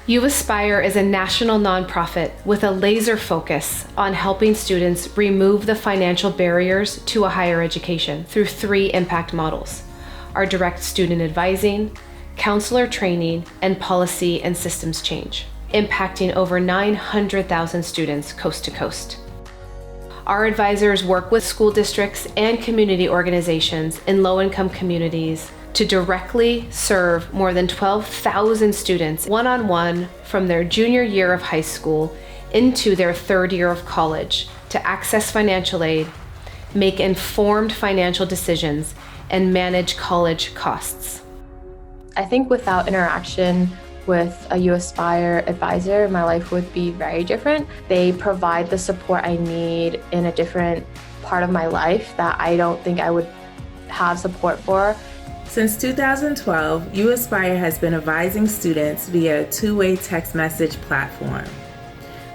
uAspire is a national nonprofit with a laser focus on helping students remove the financial barriers to a higher education through 3 impact models: our direct student advising, counselor training, and policy and systems change, impacting over 900,000 students coast to coast. Our advisors work with school districts and community organizations in low-income communities to directly serve more than 12,000 students one-on-one from their junior year of high school into their 3rd year of college to access financial aid, make informed financial decisions, and manage college costs. I think without interaction with a uAspire advisor, my life would be very different. They provide the support I need in a different part of my life that I don't think I would have support for. Since 2012, uAspire has been advising students via a 2-way text message platform.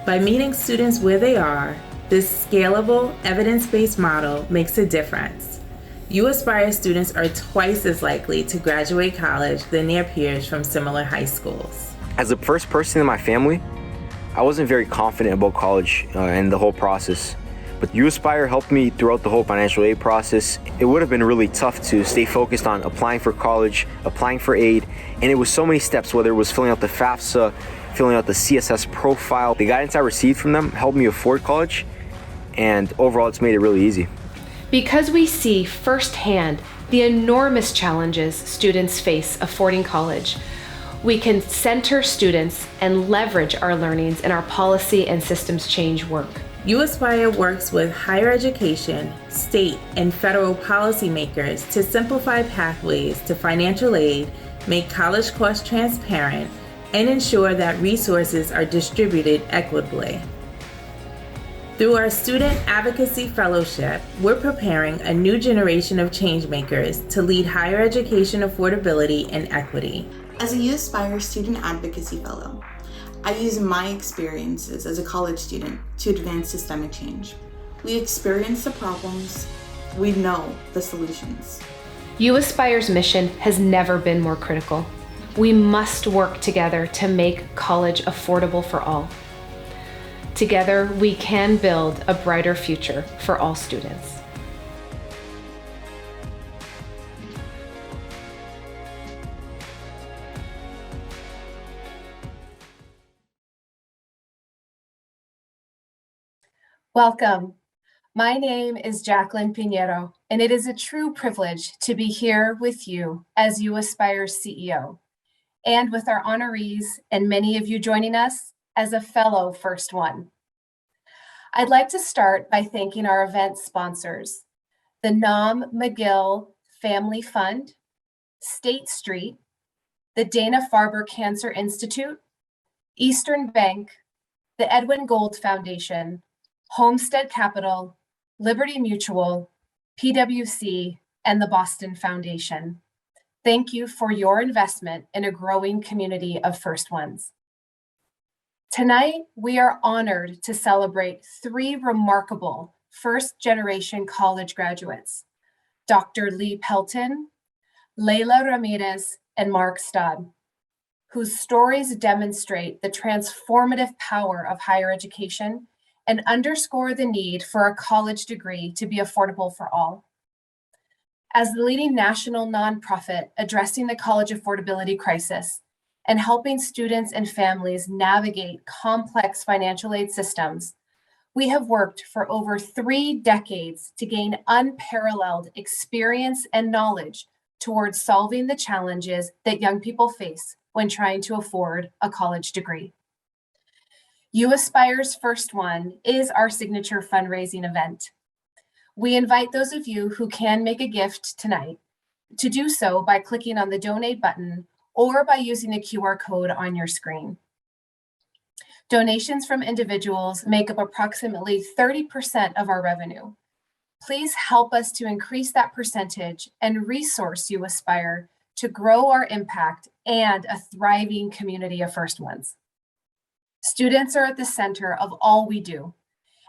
By meeting students where they are, this scalable, evidence-based model makes a difference. uAspire students are twice as likely to graduate college than their peers from similar high schools. As the first person in my family, I wasn't very confident about college and the whole process. But uAspire helped me throughout the whole financial aid process. It would have been really tough to stay focused on applying for college, applying for aid, and it was so many steps, whether it was filling out the FAFSA, filling out the CSS profile. The guidance I received from them helped me afford college, and overall it's made it really easy. Because we see firsthand the enormous challenges students face affording college, we can center students and leverage our learnings in our policy and systems change work. uAspire works with higher education, state, and federal policymakers to simplify pathways to financial aid, make college costs transparent, and ensure that resources are distributed equitably. Through our Student Advocacy Fellowship, we're preparing a new generation of changemakers to lead higher education affordability and equity. As a uAspire Student Advocacy Fellow, I use my experiences as a college student to advance systemic change. We experience the problems, we know the solutions. uAspire's mission has never been more critical. We must work together to make college affordable for all. Together, we can build a brighter future for all students. Welcome. My name is Jacqueline Pinheiro, and it is a true privilege to be here with you as uAspire's CEO, and with our honorees and many of you joining us as a fellow First One. I'd like to start by thanking our event sponsors, the Nam McGill Family Fund, State Street, the Dana-Farber Cancer Institute, Eastern Bank, the Edwin Gold Foundation, Homestead Capital, Liberty Mutual, PwC, and the Boston Foundation. Thank you for your investment in a growing community of First Ones. Tonight, we are honored to celebrate 3 remarkable first-generation college graduates, Dr. Lee Pelton, Laila Ramirez, and Mark Stodd, whose stories demonstrate the transformative power of higher education and underscore the need for a college degree to be affordable for all. As the leading national nonprofit addressing the college affordability crisis and helping students and families navigate complex financial aid systems, we have worked for over 3 decades to gain unparalleled experience and knowledge towards solving the challenges that young people face when trying to afford a college degree. uAspire's First One is our signature fundraising event. We invite those of you who can make a gift tonight to do so by clicking on the donate button or by using the QR code on your screen. Donations from individuals make up approximately 30% of our revenue. Please help us to increase that percentage and resource uAspire to grow our impact and a thriving community of First Ones. Students are at the center of all we do,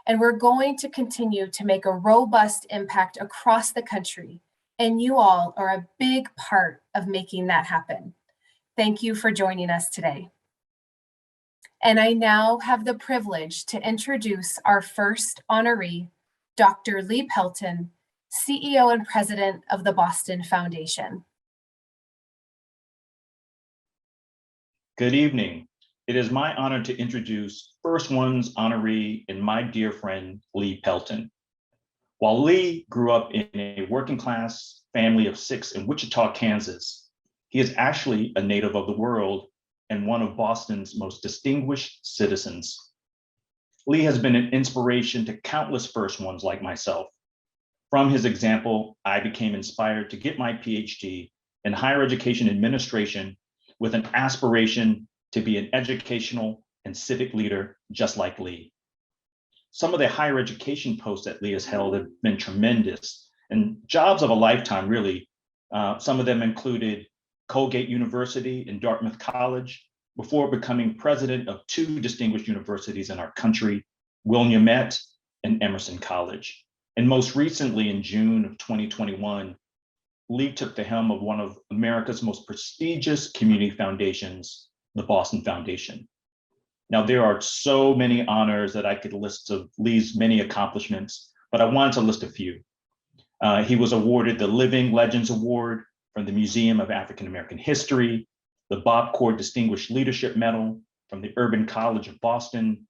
and we're going to continue to make a robust impact across the country, and you all are a big part of making that happen. Thank you for joining us today. And I now have the privilege to introduce our first honoree, Dr. Lee Pelton, CEO and President of the Boston Foundation. Good evening. It is my honor to introduce First One's honoree and my dear friend, Lee Pelton. While Lee grew up in a working class family of 6 in Wichita, Kansas, he is actually a native of the world and one of Boston's most distinguished citizens. Lee has been an inspiration to countless First Ones like myself. From his example, I became inspired to get my PhD in higher education administration with an aspiration to be an educational and civic leader just like Lee. Some of the higher education posts that Lee has held have been tremendous and jobs of a lifetime, really. Some of them included Colgate University and Dartmouth College, before becoming president of 2 distinguished universities in our country, Willamette and Emerson College. And most recently in June of 2021, Lee took the helm of one of America's most prestigious community foundations, the Boston Foundation. Now, there are so many honors that I could list of Lee's many accomplishments, but I wanted to list a few. He was awarded the Living Legends Award from the Museum of African American History, the Bob Cord Distinguished Leadership Medal from the Urban College of Boston,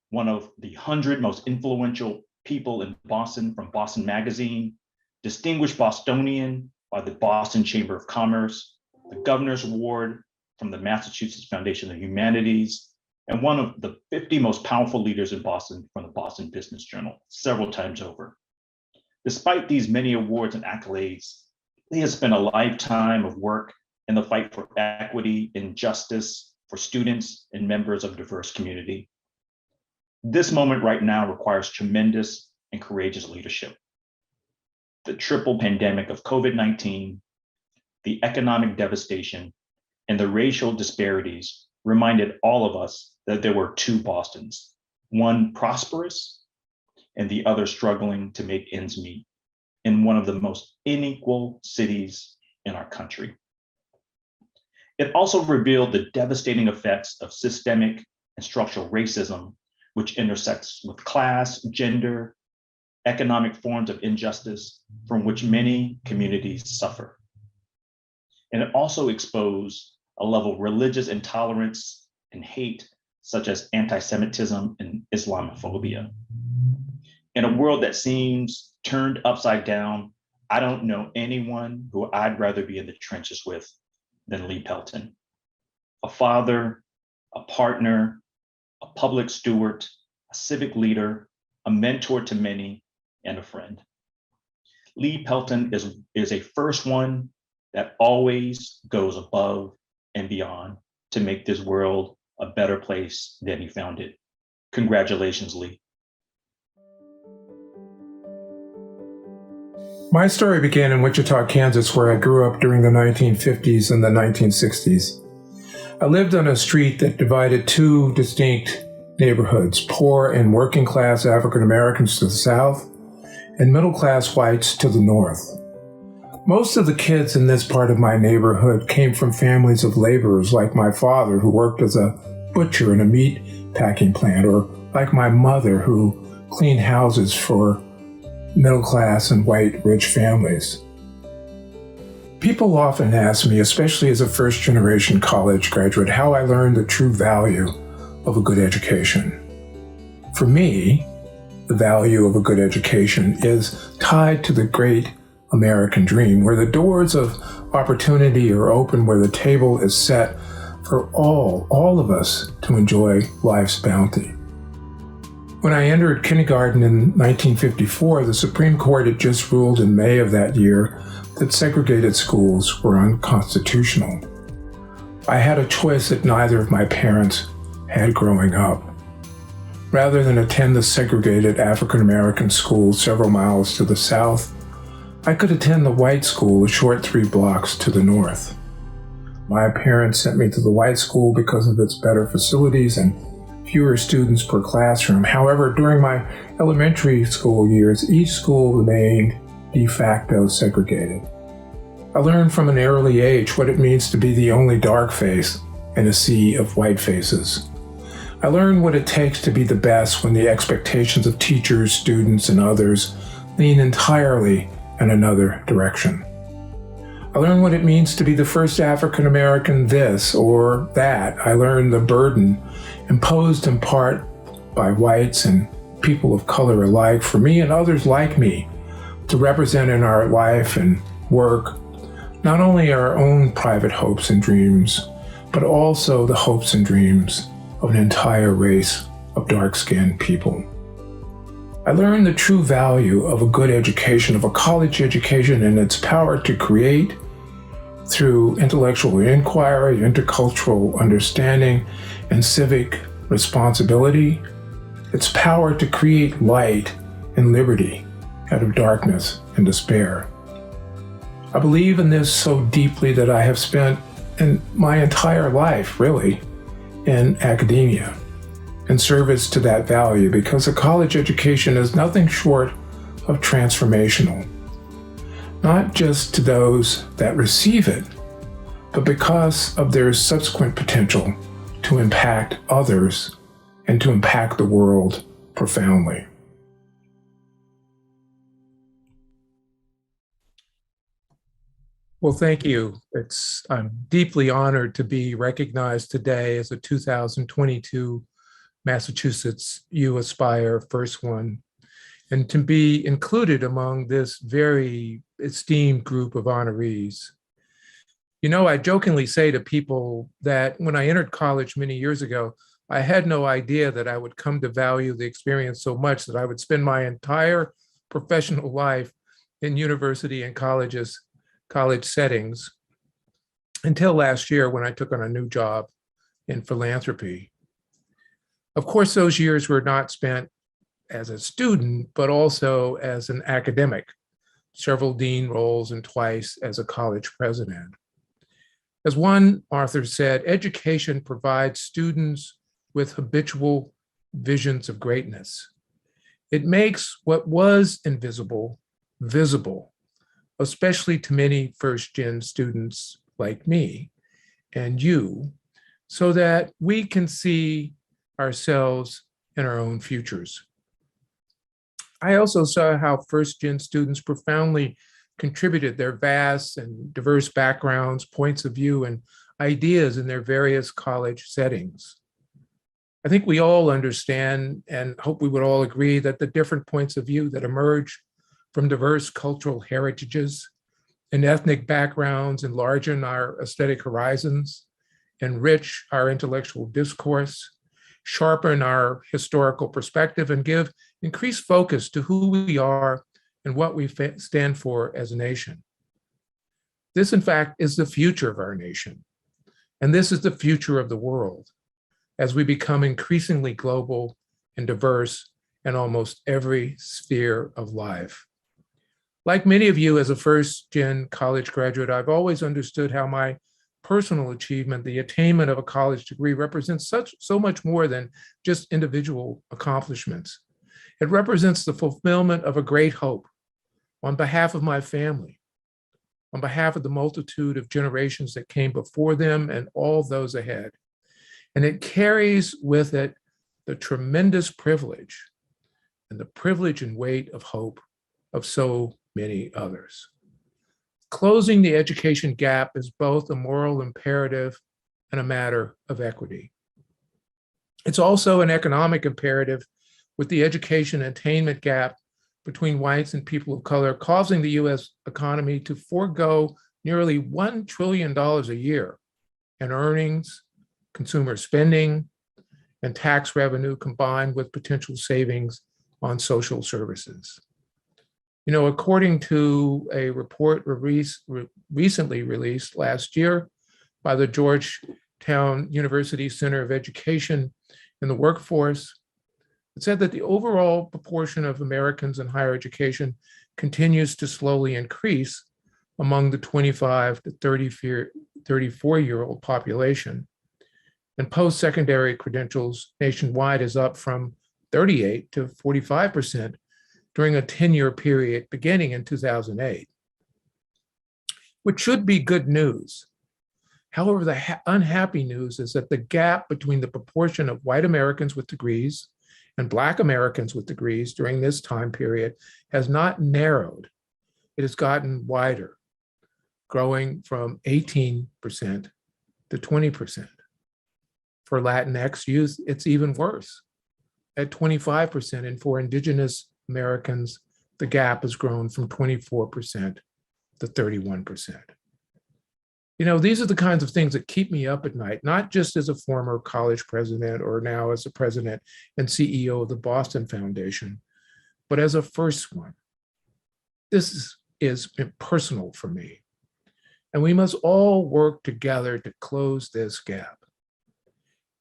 one of the 100 most influential people in Boston from Boston Magazine, Distinguished Bostonian by the Boston Chamber of Commerce, the Governor's Award from the Massachusetts Foundation of Humanities, and one of the 50 most powerful leaders in Boston from the Boston Business Journal, several times over. Despite these many awards and accolades, Lee has spent a lifetime of work in the fight for equity and justice for students and members of a diverse community. This moment right now requires tremendous and courageous leadership. The triple pandemic of COVID-19, the economic devastation, and the racial disparities reminded all of us that there were 2 Bostons, one prosperous and the other struggling to make ends meet in one of the most unequal cities in our country. It also revealed the devastating effects of systemic and structural racism, which intersects with class, gender, economic forms of injustice from which many communities suffer. And it also exposed a level of religious intolerance and hate, such as anti-Semitism and Islamophobia. In a world that seems turned upside down, I don't know anyone who I'd rather be in the trenches with than Lee Pelton. A father, a partner, a public steward, a civic leader, a mentor to many, and a friend. Lee Pelton is a First One that always goes above and beyond to make this world a better place than he found it. Congratulations, Lee. My story began in Wichita, Kansas, where I grew up during the 1950s and the 1960s. I lived on a street that divided 2 distinct neighborhoods, poor and working class African Americans to the south, and middle class whites to the north. Most of the kids in this part of my neighborhood came from families of laborers like my father, who worked as a butcher in a meat packing plant, or like my mother, who cleaned houses for middle class and white rich families. People often ask me, especially as a first generation college graduate, how I learned the true value of a good education. For me, the value of a good education is tied to the great American dream, where the doors of opportunity are open, where the table is set for all of us to enjoy life's bounty. When I entered kindergarten in 1954, the Supreme Court had just ruled in May of that year that segregated schools were unconstitutional. I had a choice that neither of my parents had growing up. Rather than attend the segregated African American school several miles to the south, I could attend the white school a short 3 blocks to the north. My parents sent me to the white school because of its better facilities and fewer students per classroom. However, during my elementary school years, each school remained de facto segregated. I learned from an early age what it means to be the only dark face in a sea of white faces. I learned what it takes to be the best when the expectations of teachers, students, and others lean entirely in another direction. I learned what it means to be the first African American this or that. I learned the burden imposed in part by whites and people of color alike for me and others like me to represent in our life and work not only our own private hopes and dreams, but also the hopes and dreams of an entire race of dark-skinned people. I learned the true value of a good education, of a college education, and its power to create, through intellectual inquiry, intercultural understanding, and civic responsibility, its power to create light and liberty out of darkness and despair. I believe in this so deeply that I have spent in my entire life, really, in academia, in service to that value, because a college education is nothing short of transformational, not just to those that receive it, but because of their subsequent potential to impact others and to impact the world profoundly. Well, thank you. I'm deeply honored to be recognized today as a 2022 Massachusetts uAspire First One, and to be included among this very esteemed group of honorees. You know, I jokingly say to people that when I entered college many years ago, I had no idea that I would come to value the experience so much that I would spend my entire professional life in university and college settings until last year when I took on a new job in philanthropy. Of course, those years were not spent as a student, but also as an academic, several dean roles and twice as a college president. As one author said, education provides students with habitual visions of greatness. It makes what was invisible visible, especially to many first-gen students like me and you, so that we can see ourselves in our own futures. I also saw how first-gen students profoundly contributed their vast and diverse backgrounds, points of view, and ideas in their various college settings. I think we all understand and hope we would all agree that the different points of view that emerge from diverse cultural heritages and ethnic backgrounds enlargen our aesthetic horizons, enrich our intellectual discourse, sharpen our historical perspective, and give increased focus to who we are and what we stand for as a nation. This, in fact, is the future of our nation, and this is the future of the world as we become increasingly global and diverse in almost every sphere of life. Like many of you, as a first-gen college graduate, I've always understood how my personal achievement, the attainment of a college degree, represents so much more than just individual accomplishments. It represents the fulfillment of a great hope on behalf of my family, on behalf of the multitude of generations that came before them and all those ahead. And it carries with it the tremendous privilege and the privilege and weight of hope of so many others. Closing the education gap is both a moral imperative and a matter of equity. It's also an economic imperative, with the education attainment gap between whites and people of color causing the US economy to forego nearly $1 trillion a year in earnings, consumer spending, and tax revenue, combined with potential savings on social services. You know, according to a report recently released last year by the Georgetown University Center of Education and the Workforce, it said that the overall proportion of Americans in higher education continues to slowly increase among the 25 to 34-year-old population. And post-secondary credentials nationwide is up from 38 to 45% during a 10-year period beginning in 2008, which should be good news. However, the unhappy news is that the gap between the proportion of white Americans with degrees and Black Americans with degrees during this time period has not narrowed. It has gotten wider, growing from 18% to 20%. For Latinx youth, it's even worse, at 25%. And for Indigenous Americans, the gap has grown from 24% to 31%. You know, these are the kinds of things that keep me up at night, not just as a former college president or now as a president and CEO of the Boston Foundation, but as a first one. This is personal for me. And we must all work together to close this gap.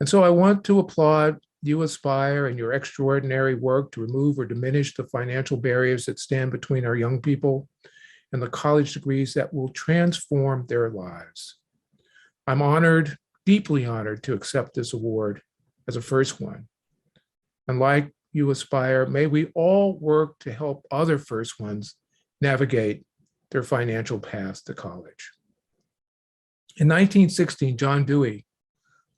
And so I want to applaud uAspire and your extraordinary work to remove or diminish the financial barriers that stand between our young people and the college degrees that will transform their lives. I'm honored, deeply honored, to accept this award as a first one. And like uAspire, may we all work to help other first ones navigate their financial path to college. In 1916, John Dewey,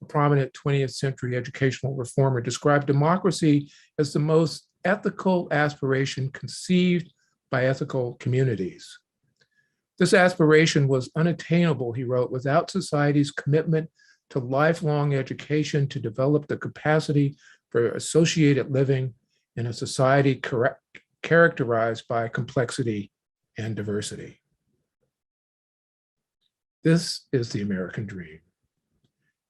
a prominent 20th century educational reformer, described democracy as the most ethical aspiration conceived by ethical communities. This aspiration was unattainable, he wrote, without society's commitment to lifelong education to develop the capacity for associated living in a society characterized by complexity and diversity. This is the American dream,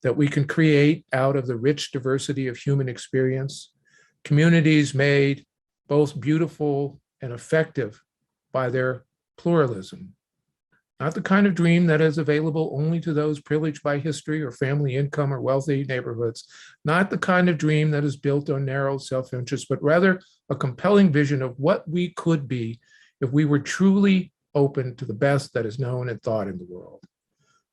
that we can create out of the rich diversity of human experience, communities made both beautiful and effective by their pluralism. Not the kind of dream that is available only to those privileged by history or family income or wealthy neighborhoods. Not the kind of dream that is built on narrow self-interest, but rather a compelling vision of what we could be if we were truly open to the best that is known and thought in the world.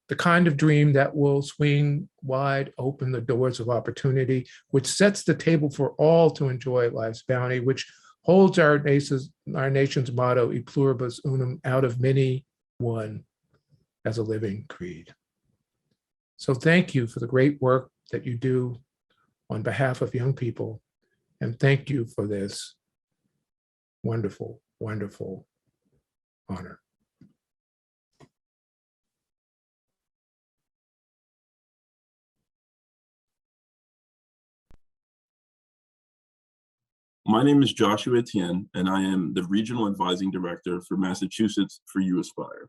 The kind of dream that will swing wide open the doors of opportunity, which sets the table for all to enjoy life's bounty, which holds our nation's motto, e pluribus unum, out of many, one, as a living creed. So thank you for the great work that you do on behalf of young people, and thank you for this wonderful, wonderful honor. My name is Joshua Etienne, and I am the Regional Advising Director for Massachusetts for uAspire.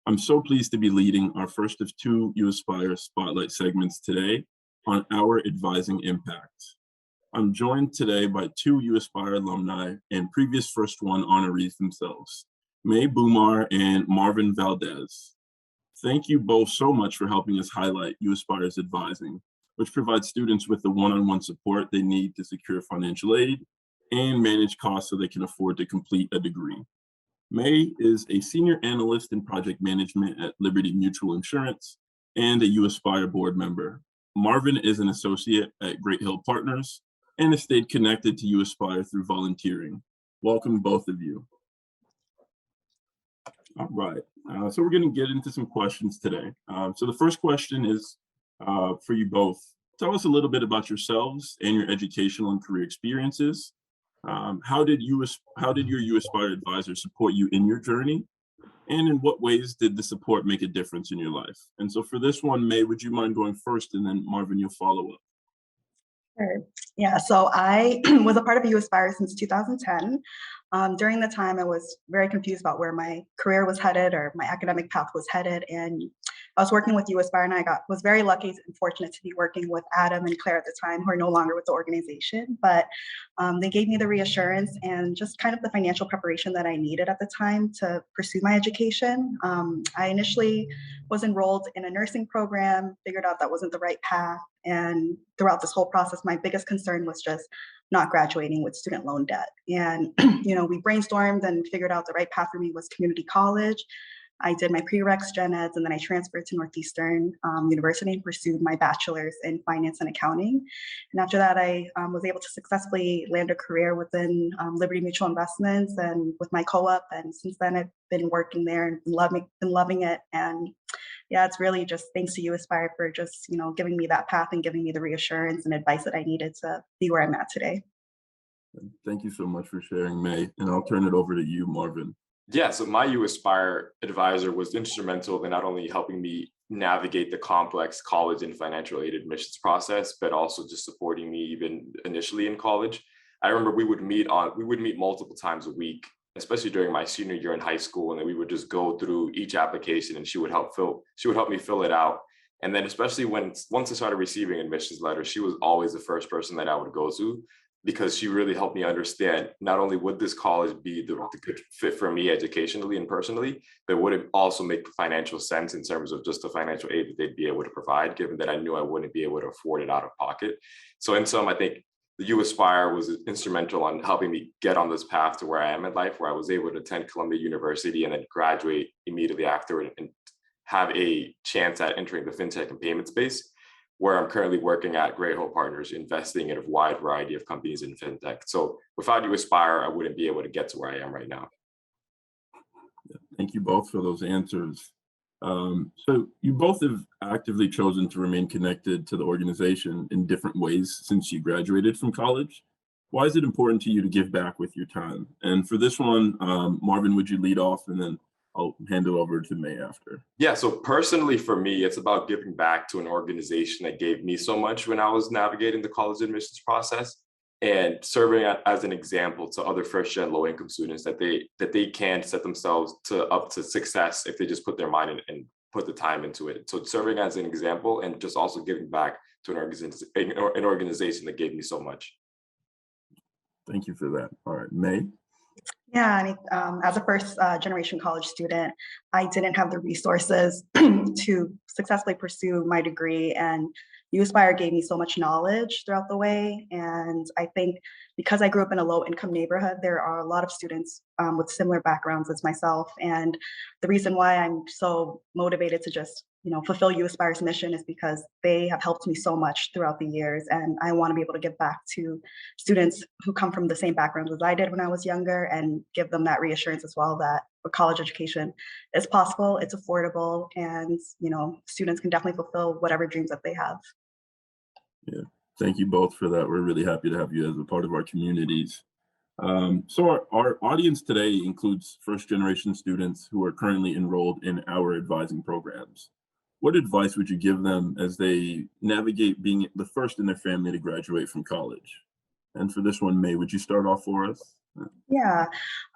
I'm so pleased to be leading our first of two uAspire Spotlight segments today on our advising impact. I'm joined today by two uAspire alumni and previous first one honorees themselves, May Boumar and Marvin Valdez. Thank you both so much for helping us highlight uAspire's advising, which provides students with the one-on-one support they need to secure financial aid and manage costs so they can afford to complete a degree. May is a senior analyst in project management at Liberty Mutual Insurance and a uAspire board member. Marvin is an associate at Great Hill Partners and has stayed connected to uAspire through volunteering. Welcome, both of you. All right, so we're going to get into some questions today. So the first question is for you both. Tell us a little bit about yourselves and your educational and career experiences. How did your uAspire advisor support you in your journey? And in what ways did the support make a difference in your life? And so for this one, May, would you mind going first, and then Marvin, you'll follow up. Sure. Yeah, so I was a part of uAspire since 2010. During the time, I was very confused about where my career was headed or my academic path was headed. And I was working with uAspire, and I was very lucky and fortunate to be working with Adam and Claire at the time, who are no longer with the organization. But they gave me the reassurance and just kind of the financial preparation that I needed at the time to pursue my education. I initially was enrolled in a nursing program, figured out that wasn't the right path. And throughout this whole process, my biggest concern was just not graduating with student loan debt. And, we brainstormed and figured out the right path for me was community college. I did my prereqs, gen eds, and then I transferred to Northeastern University and pursued my bachelor's in finance and accounting. And after that, I was able to successfully land a career within Liberty Mutual Investments and with my co-op. And since then, I've been working there and been loving it. And yeah, it's really just thanks to uAspire for just, giving me that path and giving me the reassurance and advice that I needed to be where I'm at today. Thank you so much for sharing, May. And I'll turn it over to you, Marvin. Yeah, so my uAspire advisor was instrumental in not only helping me navigate the complex college and financial aid admissions process, but also just supporting me even initially in college. I remember we would meet multiple times a week, especially during my senior year in high school, and then we would just go through each application, and she would help me fill it out. And then especially once I started receiving admissions letters, she was always the first person that I would go to, because she really helped me understand not only would this college be the good fit for me educationally and personally, but would it also make financial sense in terms of just the financial aid that they'd be able to provide, given that I knew I wouldn't be able to afford it out of pocket. So in sum, I think the uAspire was instrumental on helping me get on this path to where I am in life, where I was able to attend Columbia University and then graduate immediately after and have a chance at entering the fintech and payment space, where I'm currently working at Great Hope Partners, investing in a wide variety of companies in fintech. So without uAspire, I wouldn't be able to get to where I am right now. Thank you both for those answers. So you both have actively chosen to remain connected to the organization in different ways since you graduated from college. Why is it important to you to give back with your time? And for this one, Marvin, would you lead off, and then I'll hand it over to May after. Yeah, so personally for me, it's about giving back to an organization that gave me so much when I was navigating the college admissions process, and serving as an example to other first-gen low-income students that they can set themselves up to success if they just put their mind in and put the time into it. So serving as an example and just also giving back to an organization that gave me so much. Thank you for that. All right, May. Yeah, I mean, as a first generation college student, I didn't have the resources to successfully pursue my degree, and uAspire gave me so much knowledge throughout the way. And I think because I grew up in a low income neighborhood, there are a lot of students with similar backgrounds as myself. And the reason why I'm so motivated to just fulfill uAspire's mission is because they have helped me so much throughout the years. And I want to be able to give back to students who come from the same backgrounds as I did when I was younger, and give them that reassurance as well that a college education is possible, it's affordable, and students can definitely fulfill whatever dreams that they have. Yeah, thank you both for that. We're really happy to have you as a part of our communities. So our audience today includes first generation students who are currently enrolled in our advising programs. What advice would you give them as they navigate being the first in their family to graduate from college? And for this one, May, would you start off for us? Yeah,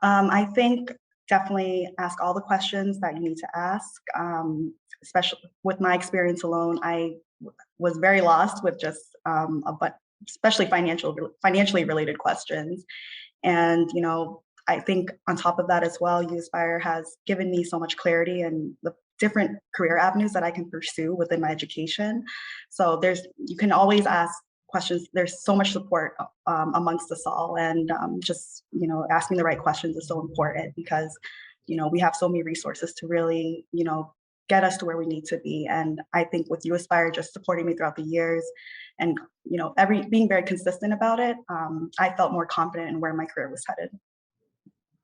I think definitely ask all the questions that you need to ask. Especially with my experience alone, I was very lost with just especially financially related questions. And I think on top of that as well, uAspire has given me so much clarity and the different career avenues that I can pursue within my education. So you can always ask questions. There's so much support amongst us all, and just asking the right questions is so important, because we have so many resources to really get us to where we need to be. And I think with uAspire just supporting me throughout the years, and being very consistent about it, I felt more confident in where my career was headed.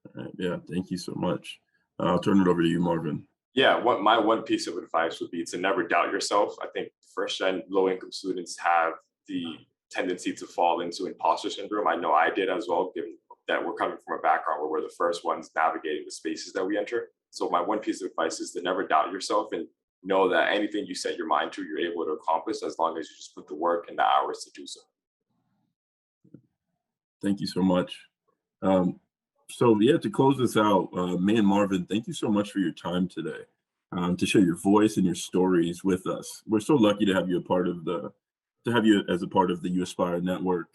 All right, yeah, thank you so much. I'll turn it over to you, Marvin. Yeah, my one piece of advice would be to never doubt yourself. I think first-gen low-income students have the tendency to fall into imposter syndrome. I know I did as well, given that we're coming from a background where we're the first ones navigating the spaces that we enter. So my one piece of advice is to never doubt yourself, and know that anything you set your mind to, you're able to accomplish, as long as you just put the work and the hours to do so. Thank you so much. So yeah, to close this out, May and Marvin, thank you so much for your time today, to share your voice and your stories with us. We're so lucky to have you as a part of the uAspire network.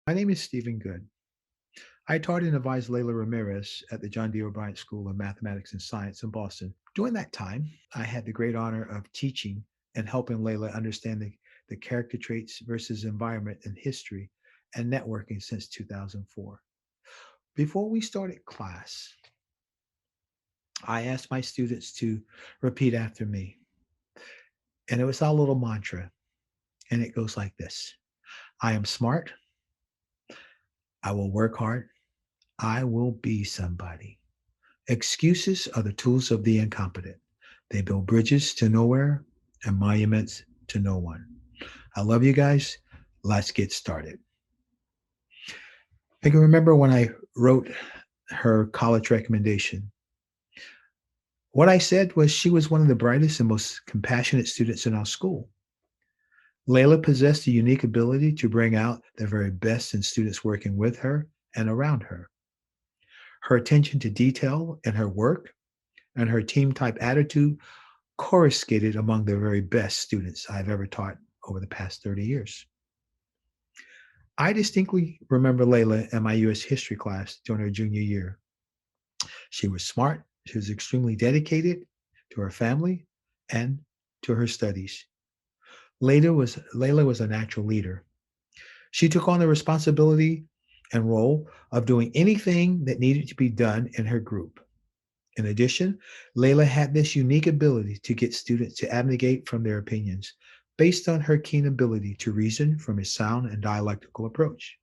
My name is Stephen Good. I taught and advised Laila Ramirez at the John D. O'Brien School of Mathematics and Science in Boston. During that time, I had the great honor of teaching and helping Laila understand the character traits versus environment in history and networking since 2004. Before we started class, I asked my students to repeat after me. And it was our little mantra. And it goes like this: I am smart. I will work hard. I will be somebody. Excuses are the tools of the incompetent. They build bridges to nowhere and monuments to no one. I love you guys. Let's get started. I can remember when I wrote her college recommendation. What I said was she was one of the brightest and most compassionate students in our school. Laila possessed a unique ability to bring out the very best in students working with her and around her. Her attention to detail in her work and her team-type attitude coruscated among the very best students I've ever taught over the past 30 years. I distinctly remember Laila in my U.S. history class during her junior year. She was smart. She was extremely dedicated to her family and to her studies. Laila was a natural leader. She took on the responsibility and role of doing anything that needed to be done in her group. In addition, Laila had this unique ability to get students to abnegate from their opinions based on her keen ability to reason from a sound and dialectical approach.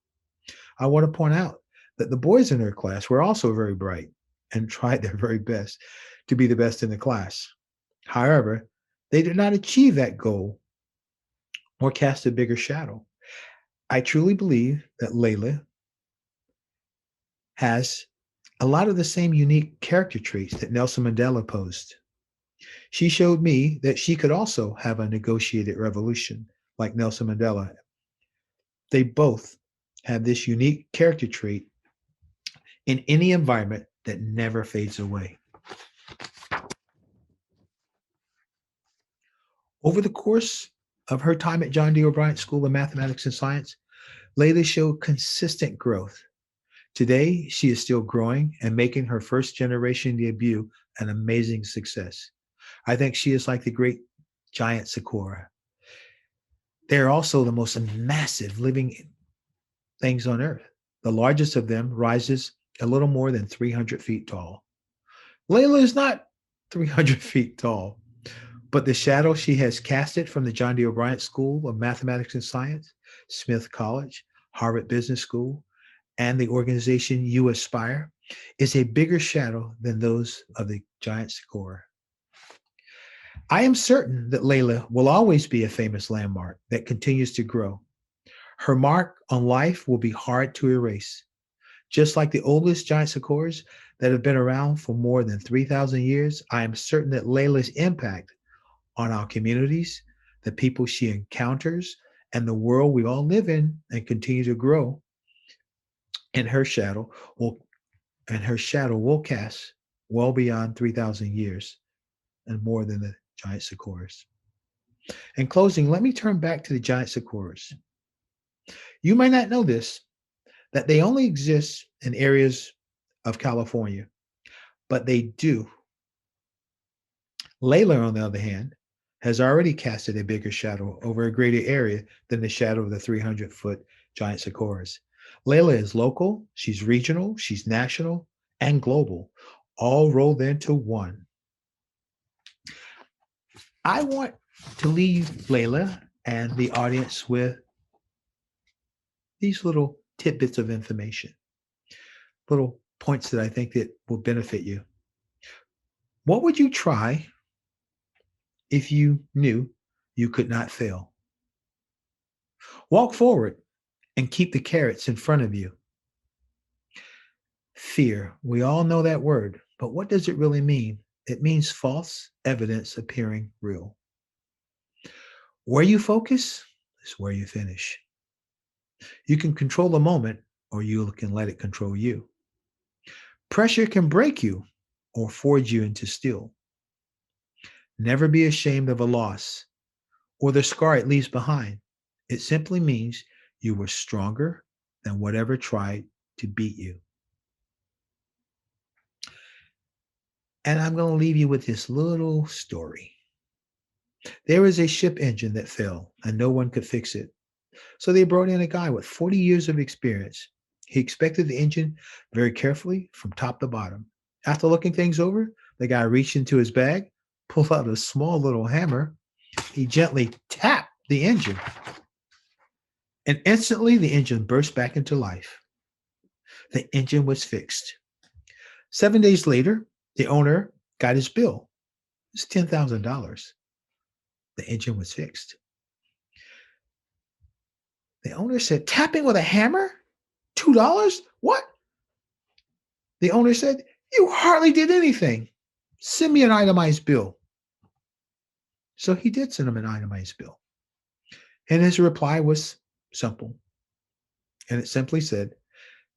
I want to point out that the boys in her class were also very bright and tried their very best to be the best in the class. However, they did not achieve that goal or cast a bigger shadow. I truly believe that Laila has a lot of the same unique character traits that Nelson Mandela posed. She showed me that she could also have a negotiated revolution like Nelson Mandela. They both have this unique character trait in any environment that never fades away. Over the course of her time at John D. O'Brien School of Mathematics and Science, Laila showed consistent growth. Today, she is still growing and making her first generation debut an amazing success. I think she is like the great giant sakura. They are also the most massive living things on Earth. The largest of them rises a little more than 300 feet tall. Laila is not 300 feet tall, but the shadow she has casted from the John D. O'Brien School of Mathematics and Science, Smith College, Harvard Business School, and the organization uAspire is a bigger shadow than those of the giant sakura. I am certain that Laila will always be a famous landmark that continues to grow. Her mark on life will be hard to erase. Just like the oldest giant sakuras that have been around for more than 3,000 years, I am certain that Laila's impact on our communities, the people she encounters, and the world we all live in and continue to grow, and her shadow will cast well beyond 3,000 years and more than the giant sakuras. In closing, let me turn back to the giant sakuras. You might not know this, that they only exist in areas of California, but they do. Laila, on the other hand, has already casted a bigger shadow over a greater area than the shadow of the 300-foot giant sakuras. Laila is local, she's regional, she's national, and global, all rolled into one. I want to leave Laila and the audience with these little tidbits of information, little points that I think that will benefit you. What would you try if you knew you could not fail? Walk forward and keep the carrots in front of you. Fear, we all know that word, but what does it really mean? It means false evidence appearing real. Where you focus is where you finish. You can control the moment, or you can let it control you. Pressure can break you or forge you into steel. Never be ashamed of a loss or the scar it leaves behind. It simply means you were stronger than whatever tried to beat you. And I'm going to leave you with this little story. There was a ship engine that fell and no one could fix it. So they brought in a guy with 40 years of experience. He inspected the engine very carefully from top to bottom. After looking things over, the guy reached into his bag, pulled out a small little hammer. He gently tapped the engine. And instantly the engine burst back into life. The engine was fixed. 7 days later, The owner got his bill. It's $10,000. The engine was fixed. The owner said, tapping with a hammer? $2? What? The owner said, you hardly did anything. Send me an itemized bill. So he did send him an itemized bill. And his reply was simple. And it simply said,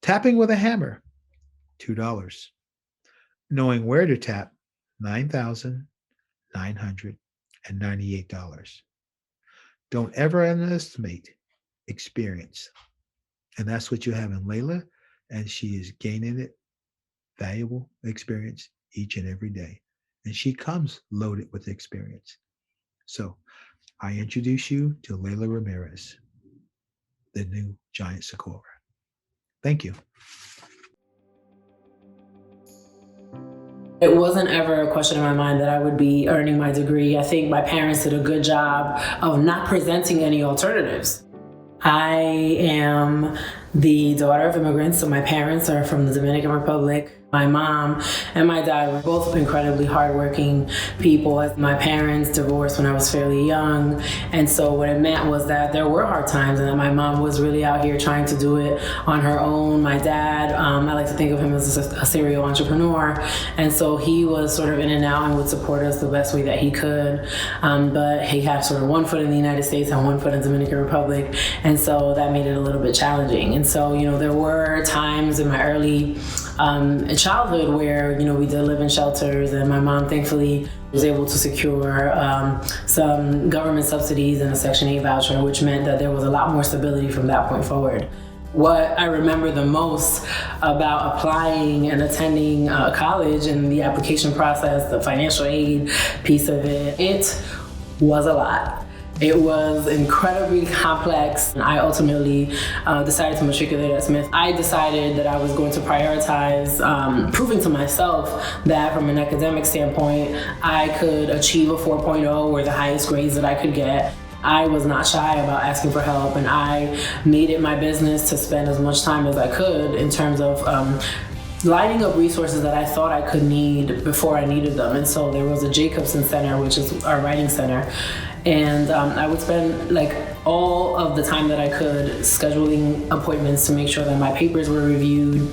tapping with a hammer, $2. Knowing where to tap, $9,998. Don't ever underestimate experience. And that's what you have in Laila, and she is gaining it, valuable experience each and every day. And she comes loaded with experience. So I introduce you to Laila Ramirez, the new giant Socorro. Thank you. It wasn't ever a question in my mind that I would be earning my degree. I think my parents did a good job of not presenting any alternatives. I am the daughter of immigrants, so my parents are from the Dominican Republic. My mom and my dad were both incredibly hardworking people. My parents divorced when I was fairly young, and so what it meant was that there were hard times and that my mom was really out here trying to do it on her own. My dad, I like to think of him as a serial entrepreneur, and so he was sort of in and out and would support us the best way that he could, but he had sort of one foot in the United States and one foot in the Dominican Republic, and so that made it a little bit challenging. And so, there were times in my early childhood where, we did live in shelters, and my mom thankfully was able to secure some government subsidies and a Section 8 voucher, which meant that there was a lot more stability from that point forward. What I remember the most about applying and attending college and the application process, the financial aid piece of it was a lot. It was incredibly complex. I ultimately decided to matriculate at Smith. I decided that I was going to prioritize proving to myself that from an academic standpoint, I could achieve a 4.0 or the highest grades that I could get. I was not shy about asking for help, and I made it my business to spend as much time as I could in terms of lining up resources that I thought I could need before I needed them. And so there was a Jacobson Center, which is our writing center. And I would spend all of the time that I could scheduling appointments to make sure that my papers were reviewed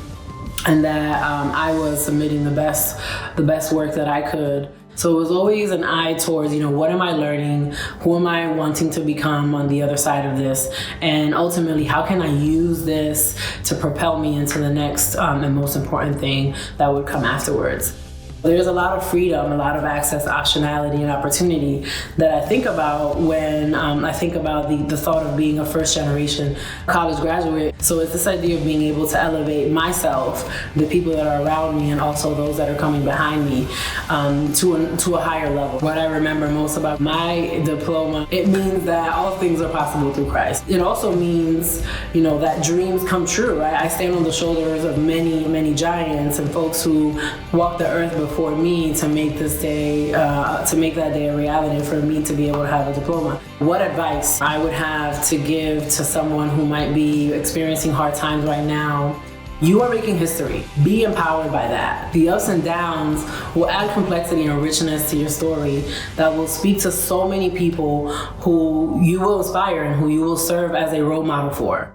and that I was submitting the best work that I could. So it was always an eye towards, what am I learning? Who am I wanting to become on the other side of this? And ultimately, how can I use this to propel me into the next and most important thing that would come afterwards? There's a lot of freedom, a lot of access, optionality, and opportunity that I think about when I think about the thought of being a first-generation college graduate. So it's this idea of being able to elevate myself, the people that are around me, and also those that are coming behind me to a higher level. What I remember most about my diploma, it means that all things are possible through Christ. It also means, that dreams come true, right? I stand on the shoulders of many, many giants and folks who walked the earth before me to make this day, to make that day a reality for me to be able to have a diploma. What advice I would have to give to someone who might be experiencing hard times right now? You are making history. Be empowered by that. The ups and downs will add complexity and richness to your story that will speak to so many people who you will inspire and who you will serve as a role model for.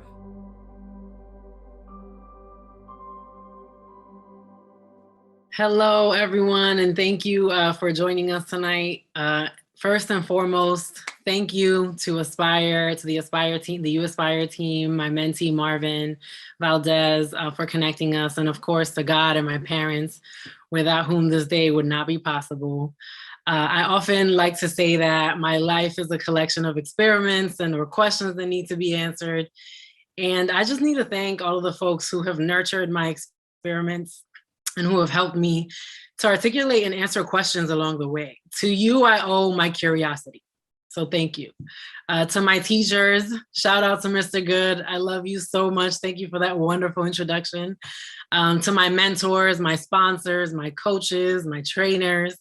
Hello, everyone, and thank you for joining us tonight. First and foremost, thank you to Aspire, to the Aspire team, the uAspire team, my mentee Marvin Valdez for connecting us, and of course to God and my parents, without whom this day would not be possible. I often like to say that my life is a collection of experiments and questions that need to be answered. And I just need to thank all of the folks who have nurtured my experiments and who have helped me to articulate and answer questions along the way. To you, I owe my curiosity. So thank you. To my teachers, shout out to Mr. Good. I love you so much. Thank you for that wonderful introduction. To my mentors, my sponsors, my coaches, my trainers,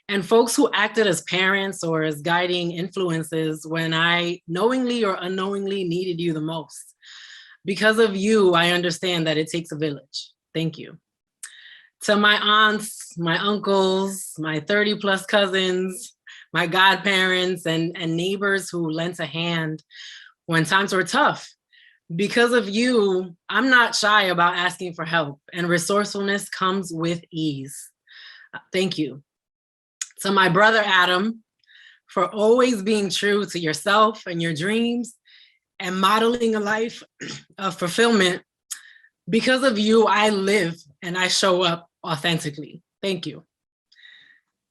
and folks who acted as parents or as guiding influences when I knowingly or unknowingly needed you the most. Because of you, I understand that it takes a village. Thank you. To my aunts, my uncles, my 30 plus cousins, my godparents and neighbors who lent a hand when times were tough. Because of you, I'm not shy about asking for help, and resourcefulness comes with ease. Thank you. To my brother Adam, for always being true to yourself and your dreams and modeling a life of fulfillment. Because of you, I live and I show up authentically. Thank you.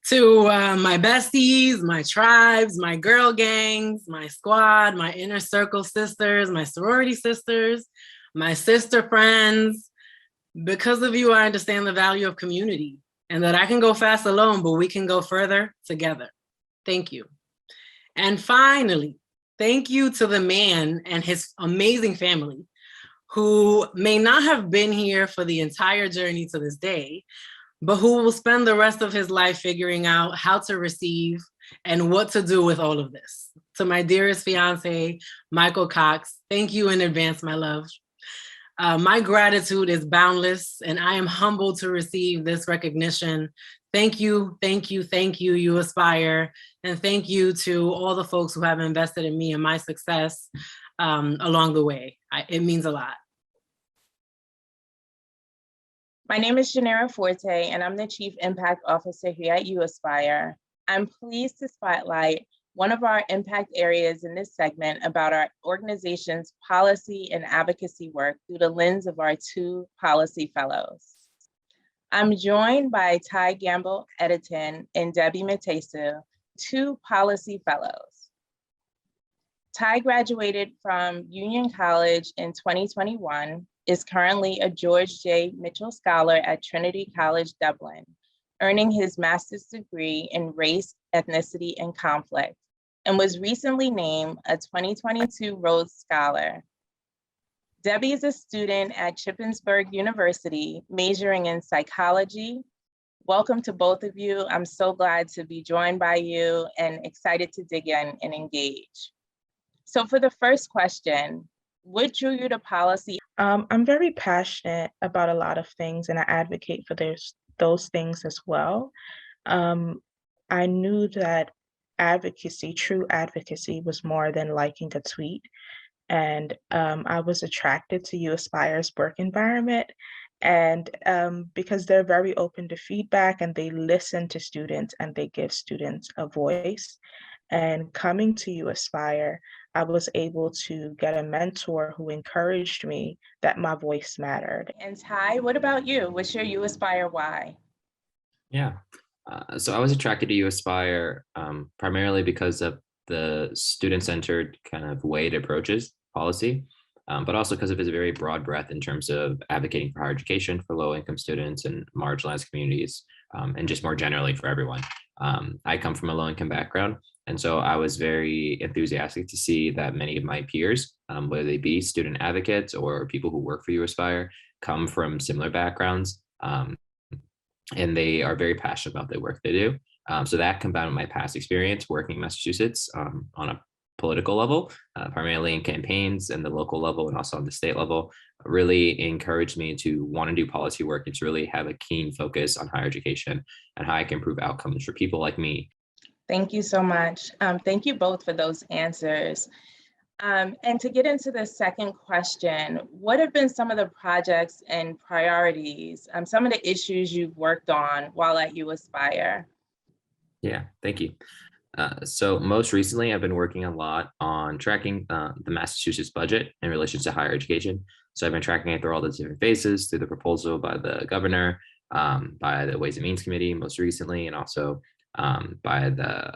To my besties, my tribes, my girl gangs, my squad, my inner circle sisters, my sorority sisters, my sister friends. Because of you, I understand the value of community and that I can go fast alone, but we can go further together. Thank you. And finally, thank you to the man and his amazing family who may not have been here for the entire journey to this day, but who will spend the rest of his life figuring out how to receive and what to do with all of this. To my dearest fiance, Michael Cox, thank you in advance, my love. My gratitude is boundless, and I am humbled to receive this recognition. Thank you, thank you, thank you, uAspire, and thank you to all the folks who have invested in me and my success along the way. It means a lot. My name is Janera Forte, and I'm the Chief Impact Officer here at uAspire. I'm pleased to spotlight one of our impact areas in this segment about our organization's policy and advocacy work through the lens of our 2 policy fellows. I'm joined by Ty Gamble Editon and Debbie Matesu, 2 policy fellows. Ty graduated from Union College in 2021, is currently a George J. Mitchell Scholar at Trinity College, Dublin, earning his master's degree in race, ethnicity, and conflict, and was recently named a 2022 Rhodes Scholar. Debbie is a student at Shippensburg University, majoring in psychology. Welcome to both of you. I'm so glad to be joined by you and excited to dig in and engage. So for the first question, what drew you to policy? I'm very passionate about a lot of things, and I advocate for those things as well. I knew that advocacy, true advocacy, was more than liking a tweet. And I was attracted to uAspire's work environment. And because they're very open to feedback and they listen to students and they give students a voice. And coming to uAspire, I was able to get a mentor who encouraged me that my voice mattered. And Ty, what about you? What's your uAspire why? Yeah, so I was attracted to uAspire primarily because of the student-centered kind of way it approaches policy, but also because of its very broad breadth in terms of advocating for higher education for low-income students and marginalized communities, and just more generally for everyone. I come from a low-income background, and so I was very enthusiastic to see that many of my peers, whether they be student advocates or people who work for uAspire, come from similar backgrounds, and they are very passionate about the work they do. So that combined with my past experience working in Massachusetts on a political level, primarily in campaigns and the local level and also on the state level, really encouraged me to want to do policy work and to really have a keen focus on higher education and how I can improve outcomes for people like me. Thank you so much. Thank you both for those answers. And to get into the second question, what have been some of the projects and priorities, some of the issues you've worked on while at uAspire? Yeah, thank you. So most recently, I've been working a lot on tracking the Massachusetts budget in relation to higher education. So I've been tracking it through all the different phases, through the proposal by the governor, by the Ways and Means Committee most recently, and also by the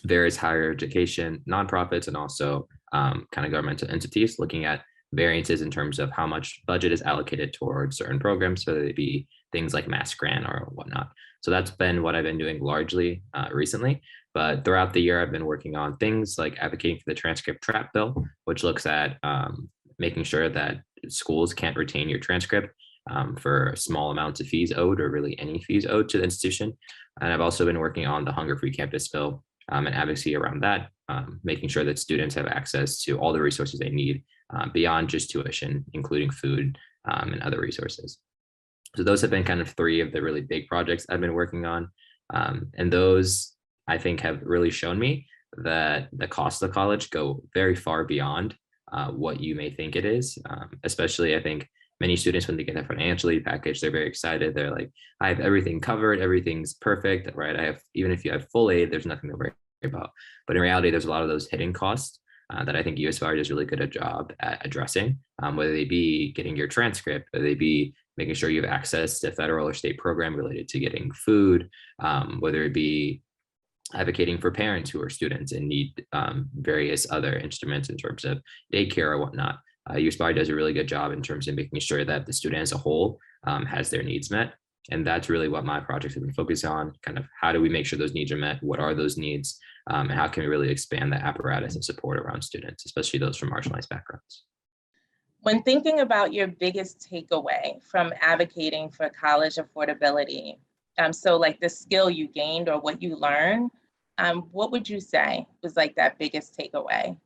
various higher education nonprofits and also kind of governmental entities, looking at variances in terms of how much budget is allocated towards certain programs, whether they be things like Mass Grant or whatnot. So that's been what I've been doing largely recently. But throughout the year, I've been working on things like advocating for the transcript trap bill, which looks at making sure that schools can't retain your transcript for small amounts of fees owed or really any fees owed to the institution. And I've also been working on the Hunger-Free Campus bill and advocacy around that, making sure that students have access to all the resources they need beyond just tuition, including food and other resources. So those have been kind of three of the really big projects I've been working on. And those, I think, have really shown me that the cost of college go very far beyond what you may think it is. Especially, I think many students, when they get their financial aid package, they're very excited. They're like, I have everything covered, everything's perfect, right? I have, even if you have full aid, there's nothing to worry about. But in reality, there's a lot of those hidden costs that I think uAspire does really good a job at addressing, whether they be getting your transcript, whether they be making sure you have access to federal or state program related to getting food, whether it be advocating for parents who are students and need various other instruments in terms of daycare or whatnot. uAspire does a really good job in terms of making sure that the student as a whole has their needs met. And that's really what my projects have been focused on, kind of how do we make sure those needs are met? What are those needs? And how can we really expand the apparatus of support around students, especially those from marginalized backgrounds? When thinking about your biggest takeaway from advocating for college affordability, so like the skill you gained or what you learned, what would you say was like that biggest takeaway?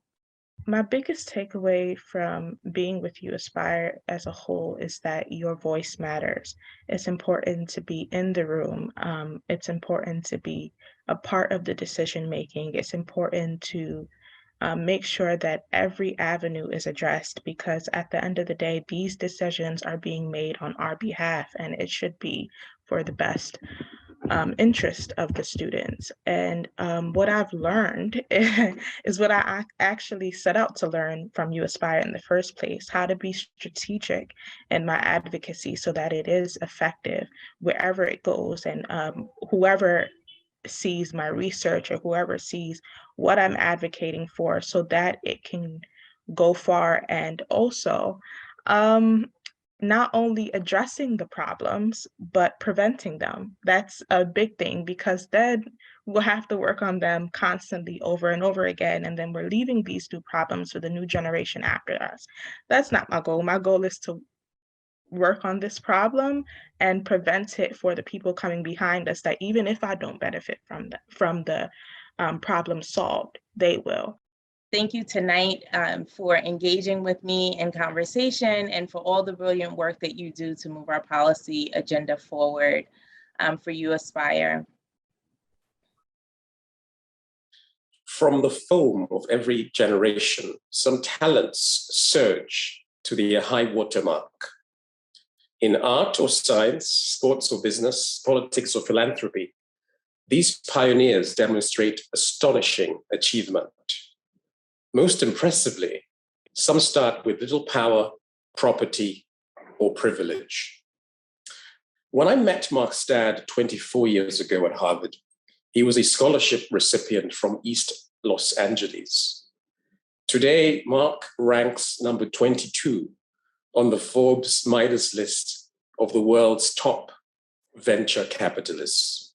My biggest takeaway from being with uAspire as a whole is that your voice matters. It's important to be in the room. It's important to be a part of the decision making. It's important to make sure that every avenue is addressed, because at the end of the day, these decisions are being made on our behalf, and it should be for the best interest of the students. And what I've learned is what I actually set out to learn from uAspire in the first place: how to be strategic in my advocacy so that it is effective wherever it goes, and whoever sees my research or whoever sees what I'm advocating for, so that it can go far. And also not only addressing the problems, but preventing them. That's a big thing, because then we'll have to work on them constantly over and over again. And then we're leaving these new problems for the new generation after us. That's not my goal. My goal is to work on this problem and prevent it for the people coming behind us, that even if I don't benefit from the problem solved, they will. Thank you tonight for engaging with me in conversation and for all the brilliant work that you do to move our policy agenda forward for uAspire. From the foam of every generation, some talents surge to the high watermark. In art or science, sports or business, politics or philanthropy, these pioneers demonstrate astonishing achievement. Most impressively, some start with little power, property, or privilege. When I met Mark Stodd 24 years ago at Harvard, he was a scholarship recipient from East Los Angeles. Today, Mark ranks number 22 on the Forbes Midas list of the world's top venture capitalists.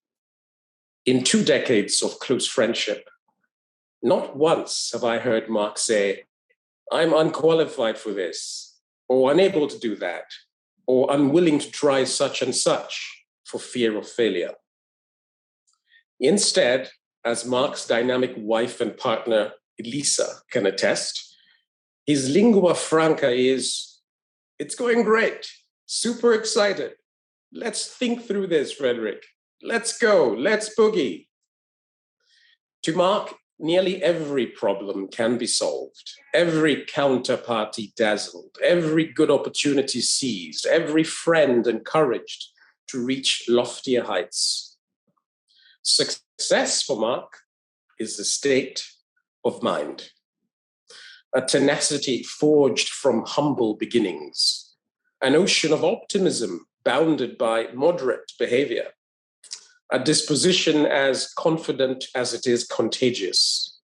In 2 decades of close friendship, not once have I heard Mark say, I'm unqualified for this, or unable to do that, or unwilling to try such and such for fear of failure. Instead, as Mark's dynamic wife and partner, Elisa, can attest, his lingua franca is, it's going great, super excited. Let's think through this, Frederick. Let's go, let's boogie. To Mark, nearly every problem can be solved, every counterparty dazzled, every good opportunity seized, every friend encouraged to reach loftier heights. Success for Mark is the state of mind, a tenacity forged from humble beginnings, an ocean of optimism bounded by moderate behavior, a disposition as confident as it is contagious.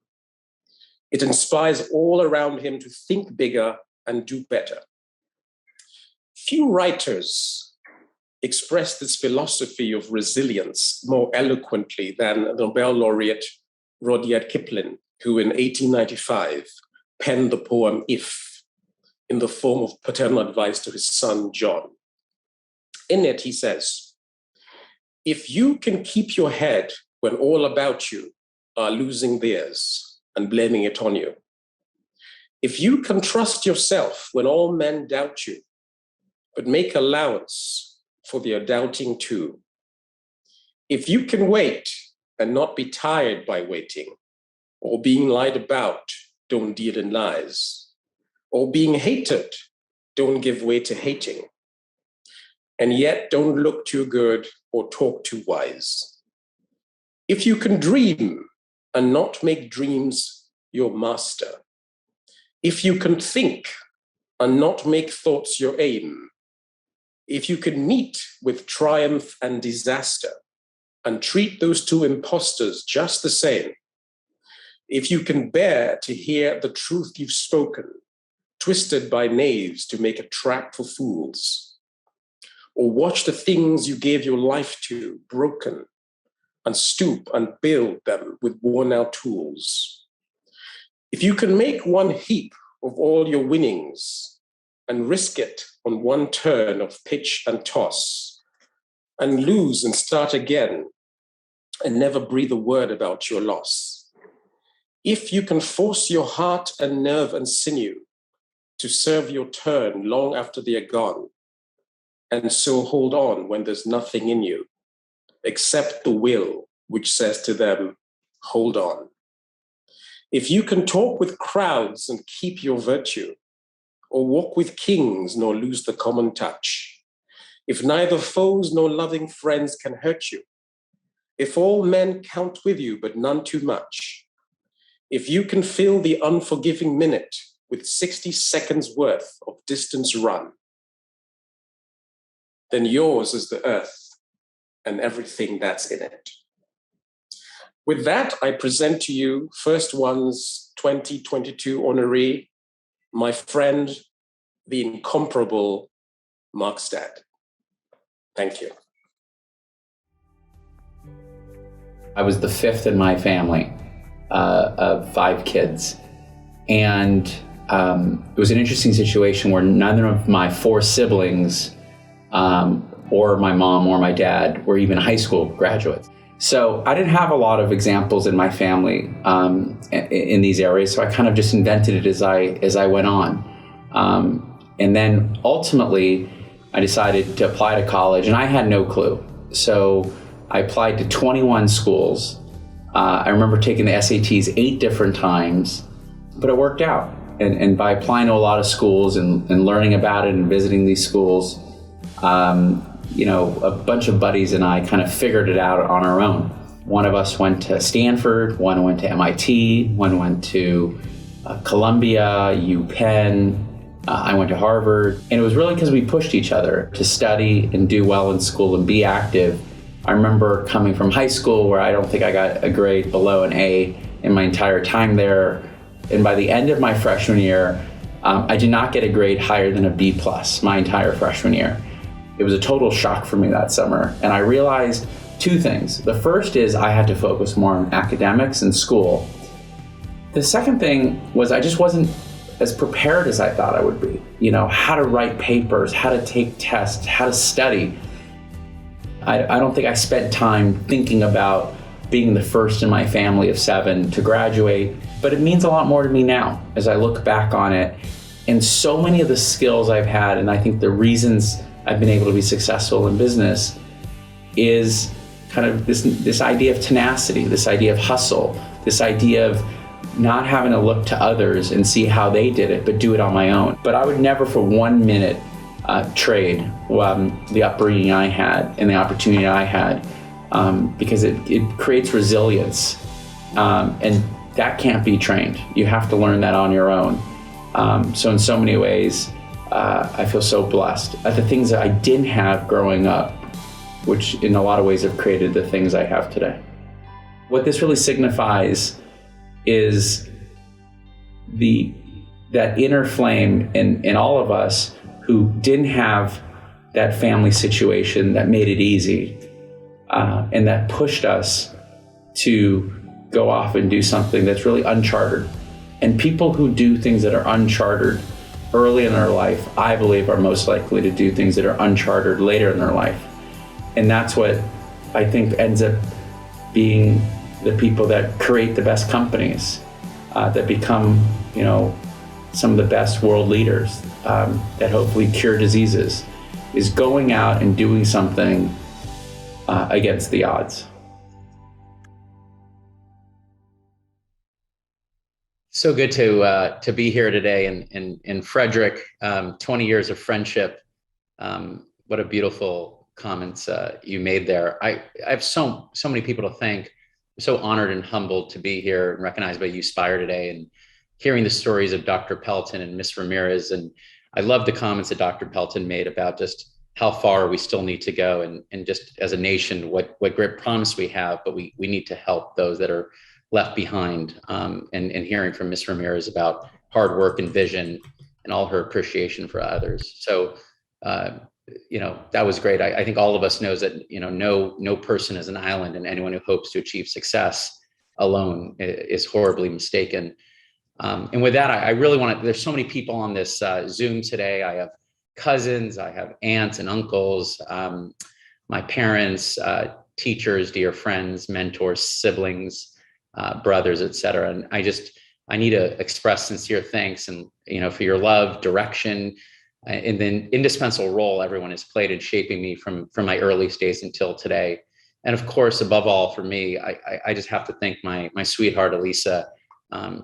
It inspires all around him to think bigger and do better. Few writers express this philosophy of resilience more eloquently than Nobel laureate Rudyard Kipling, who in 1895 penned the poem If, in the form of paternal advice to his son, John. In it, he says, if you can keep your head when all about you are losing theirs and blaming it on you, if you can trust yourself when all men doubt you, but make allowance for the adulting too. If you can wait and not be tired by waiting, or being lied about, don't deal in lies, or being hated, don't give way to hating, and yet don't look too good or talk too wise. If you can dream and not make dreams your master, if you can think and not make thoughts your aim, if you can meet with triumph and disaster and treat those two impostors just the same, if you can bear to hear the truth you've spoken, twisted by knaves to make a trap for fools, or watch the things you gave your life to broken and stoop and build them with worn-out tools, if you can make one heap of all your winnings and risk it on one turn of pitch and toss, and lose and start again and never breathe a word about your loss, if you can force your heart and nerve and sinew to serve your turn long after they are gone, and so hold on when there's nothing in you except the will which says to them, hold on. If you can talk with crowds and keep your virtue, or walk with kings nor lose the common touch, if neither foes nor loving friends can hurt you, if all men count with you but none too much, if you can fill the unforgiving minute with 60 seconds worth of distance run, then yours is the earth and everything that's in it. With that, I present to you First One's 2022 honoree, my friend, the incomparable Mark Stodd. Thank you. I was the fifth in my family of 5 kids. And it was an interesting situation where none of my 4 siblings or my mom or my dad were even high school graduates. So I didn't have a lot of examples in my family in these areas, so I kind of just invented it as I went on. And then ultimately, I decided to apply to college, and I had no clue. So I applied to 21 schools. I remember taking the SATs 8 different times, but it worked out. And by applying to a lot of schools and learning about it and visiting these schools, a bunch of buddies and I kind of figured it out on our own. One of us went to Stanford, one went to MIT, one went to Columbia, UPenn, I went to Harvard. And it was really because we pushed each other to study and do well in school and be active. I remember coming from high school where I don't think I got a grade below an A in my entire time there. And by the end of my freshman year, I did not get a grade higher than a B+ my entire freshman year. It was a total shock for me that summer. And I realized 2 things. The first is I had to focus more on academics and school. The second thing was I just wasn't as prepared as I thought I would be. How to write papers, how to take tests, how to study. I don't think I spent time thinking about being the first in my family of 7 to graduate, but it means a lot more to me now as I look back on it. And so many of the skills I've had, and I think the reasons I've been able to be successful in business is kind of this idea of tenacity, this idea of hustle, this idea of not having to look to others and see how they did it, but do it on my own. But I would never for 1 minute trade the upbringing I had and the opportunity I had, because it creates resilience, and that can't be trained. You have to learn that on your own. So in so many ways, I feel so blessed at the things that I didn't have growing up, which in a lot of ways have created the things I have today. What this really signifies is that inner flame in all of us who didn't have that family situation that made it easy, and that pushed us to go off and do something that's really uncharted. And people who do things that are uncharted early in their life, I believe, are most likely to do things that are uncharted later in their life. And that's what I think ends up being the people that create the best companies, that become, some of the best world leaders, that hopefully cure diseases. is going out and doing something against the odds. So good to be here today in Frederick. 20 years of friendship. What a beautiful comments you made there. I have so many people to thank. I'm so honored and humbled to be here and recognized by uAspire today, and hearing the stories of Dr. Pelton and Ms. Ramirez. And I love the comments that Dr. Pelton made about just how far we still need to go, and just as a nation, what great promise we have, but we need to help those that are left behind, and hearing from Ms. Ramirez about hard work and vision and all her appreciation for others. So, that was great. I think all of us knows that, no person is an island, and anyone who hopes to achieve success alone is horribly mistaken. And with that, I really want to, there's so many people on this Zoom today. I have cousins, I have aunts and uncles, my parents, teachers, dear friends, mentors, siblings, brothers, etc. And I need to express sincere thanks and, for your love, direction, and then indispensable role everyone has played in shaping me from my earliest days until today. And of course, above all, for me, I just have to thank my sweetheart, Elisa,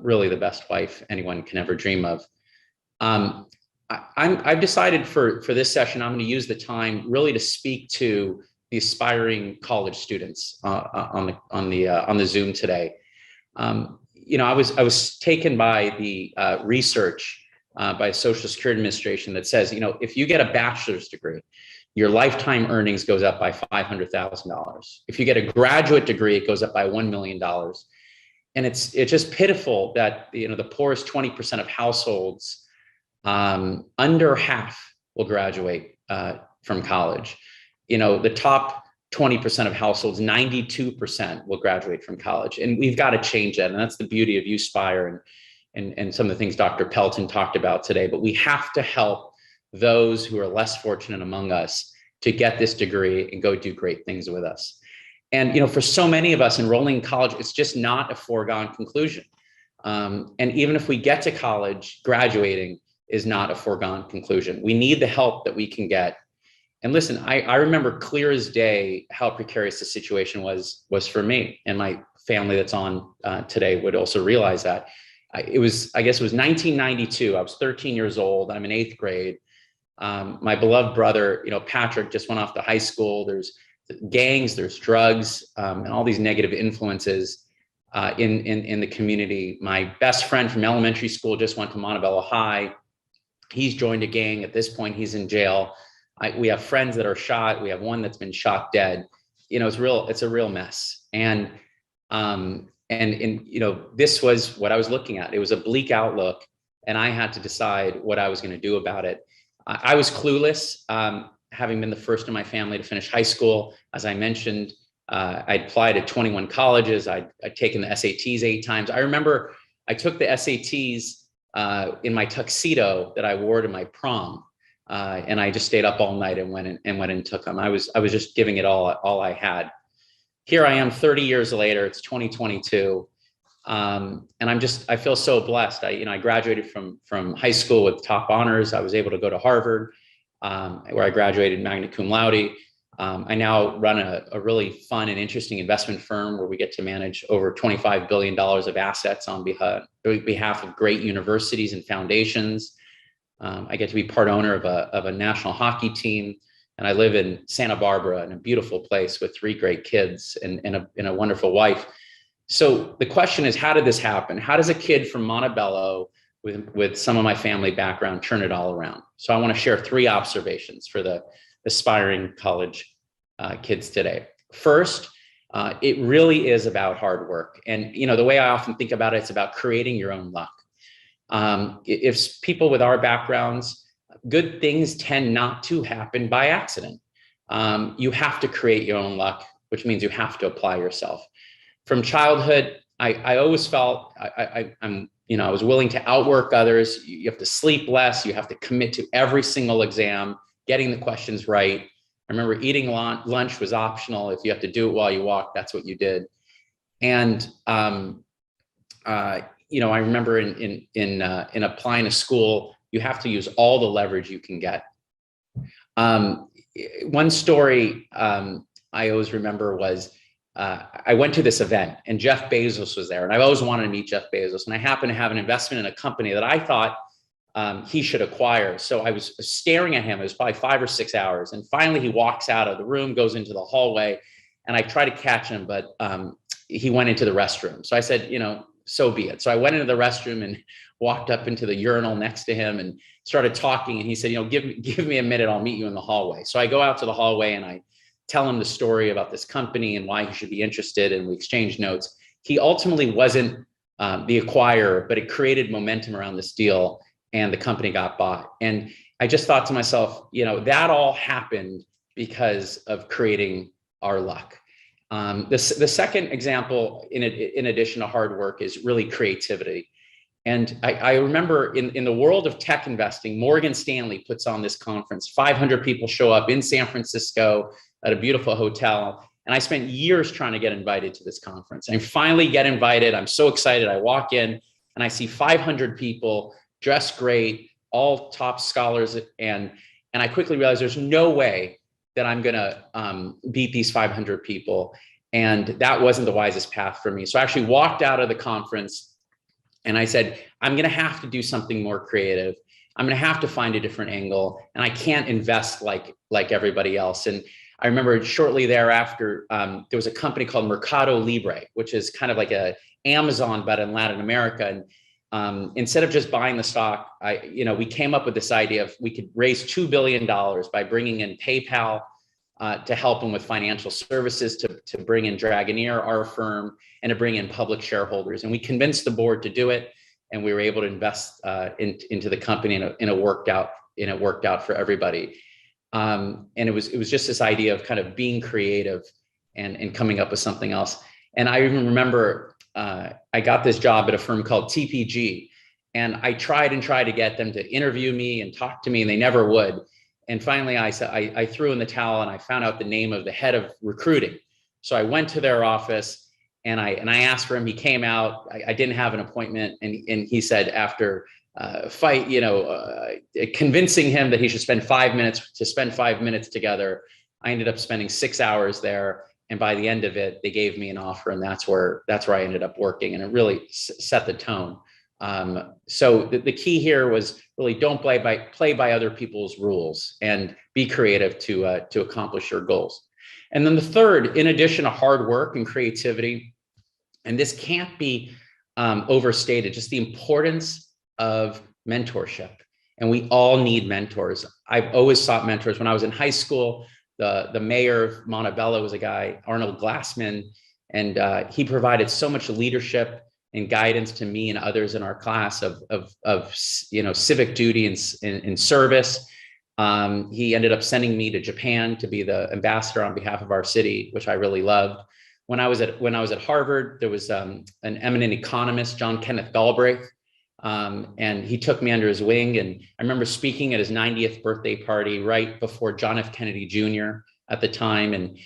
really the best wife anyone can ever dream of. I've decided for this session, I'm going to use the time really to speak to the aspiring college students on the Zoom today. I was taken by the research by the Social Security Administration that says, if you get a bachelor's degree, your lifetime earnings goes up by $500,000. If you get a graduate degree, it goes up by $1 million. And it's just pitiful that the poorest 20% of households, under half will graduate from college. The top 20% of households, 92% will graduate from college, and we've got to change that. And that's the beauty of uAspire and some of the things Dr. Pelton talked about today. But we have to help those who are less fortunate among us to get this degree and go do great things with us. And for so many of us, enrolling in college, it's just not a foregone conclusion. And even if we get to college, graduating is not a foregone conclusion. We need the help that we can get. And listen, I remember clear as day how precarious the situation was for me, and my family that's on today would also realize that. I guess it was 1992. I was 13 years old. I'm in 8th grade. My beloved brother, Patrick, just went off to high school. There's gangs, there's drugs, and all these negative influences in the community. My best friend from elementary school just went to Montebello High. He's joined a gang. At this point, he's in jail. We have friends that are shot. We have one that's been shot dead. It's a real mess. And this was what I was looking at. It was a bleak outlook, and I had to decide what I was going to do about it. I was clueless, having been the first in my family to finish high school. As I mentioned, I applied at 21 colleges. I'd taken the SATs 8 times. I remember I took the SATs in my tuxedo that I wore to my prom, and I just stayed up all night and went and took them. I was just giving it all I had. Here I am 30 years later, it's 2022. And I feel so blessed. I graduated from high school with top honors. I was able to go to Harvard, where I graduated magna cum laude. I now run a really fun and interesting investment firm where we get to manage over $25 billion of assets on behalf of great universities and foundations. I get to be part owner of a national hockey team. And I live in Santa Barbara, in a beautiful place with 3 great kids and a wonderful wife. So the question is, how did this happen? How does a kid from Montebello with some of my family background turn it all around? So I want to share 3 observations for the aspiring college kids today. First, it really is about hard work. And the way I often think about it, it's about creating your own luck. If people with our backgrounds, good things tend not to happen by accident. You have to create your own luck, which means you have to apply yourself. From childhood, I always felt I was willing to outwork others. You have to sleep less. You have to commit to every single exam, getting the questions right. I remember eating lunch was optional. If you have to do it while you walk, that's what you did. And I remember in applying to school, you have to use all the leverage you can get. One story I always remember was I went to this event and Jeff Bezos was there, and I've always wanted to meet Jeff Bezos. And I happened to have an investment in a company that I thought he should acquire. So I was staring at him. It was probably 5 or 6 hours. And finally he walks out of the room, goes into the hallway, and I try to catch him, but he went into the restroom. So I said, so be it. So I went into the restroom and walked up into the urinal next to him and started talking. And he said, give me a minute, I'll meet you in the hallway. So I go out to the hallway and I tell him the story about this company and why he should be interested. And we exchange notes. He ultimately wasn't the acquirer, but it created momentum around this deal and the company got bought. And I just thought to myself, that all happened because of creating our luck. The second example, in addition to hard work, is really creativity. And I remember in the world of tech investing, Morgan Stanley puts on this conference. 500 people show up in San Francisco at a beautiful hotel. And I spent years trying to get invited to this conference. And I finally get invited. I'm so excited. I walk in and I see 500 people dressed great, all top scholars. And I quickly realized there's no way that I'm gonna beat these 500 people. And that wasn't the wisest path for me. So I actually walked out of the conference and I said, I'm gonna have to do something more creative. I'm gonna have to find a different angle, and I can't invest like everybody else. And I remember shortly thereafter, there was a company called Mercado Libre, which is kind of like a Amazon, but in Latin America. And instead of just buying the stock, we came up with this idea of we could raise $2 billion by bringing in PayPal to help them with financial services, to bring in Dragoneer, our firm, and to bring in public shareholders. And we convinced the board to do it, and we were able to invest into the company, and it worked out for everybody. And it was just this idea of kind of being creative and coming up with something else. And I even remember I got this job at a firm called TPG, and I tried to get them to interview me and talk to me, and they never would. And finally I threw in the towel, and I found out the name of the head of recruiting. So I went to their office and I asked for him. He came out. I didn't have an appointment, and he said after convincing him that he should spend 5 minutes together, I ended up spending 6 hours there. And by the end of it, they gave me an offer, and that's where I ended up working, and it really set the tone. So the key here was really don't play by other people's rules, and be creative to accomplish your goals. And then the third, in addition to hard work and creativity, and this can't be overstated, just the importance of mentorship. And we all need mentors. I've always sought mentors. When I was in high school, the mayor of Montebello was a guy, Arnold Glassman, and he provided so much leadership and guidance to me and others in our class of civic duty and service. He ended up sending me to Japan to be the ambassador on behalf of our city, which I really loved. When I was at Harvard, there was an eminent economist, John Kenneth Galbraith, and he took me under his wing. And I remember speaking at his 90th birthday party right before John F. Kennedy Jr. at the time. And,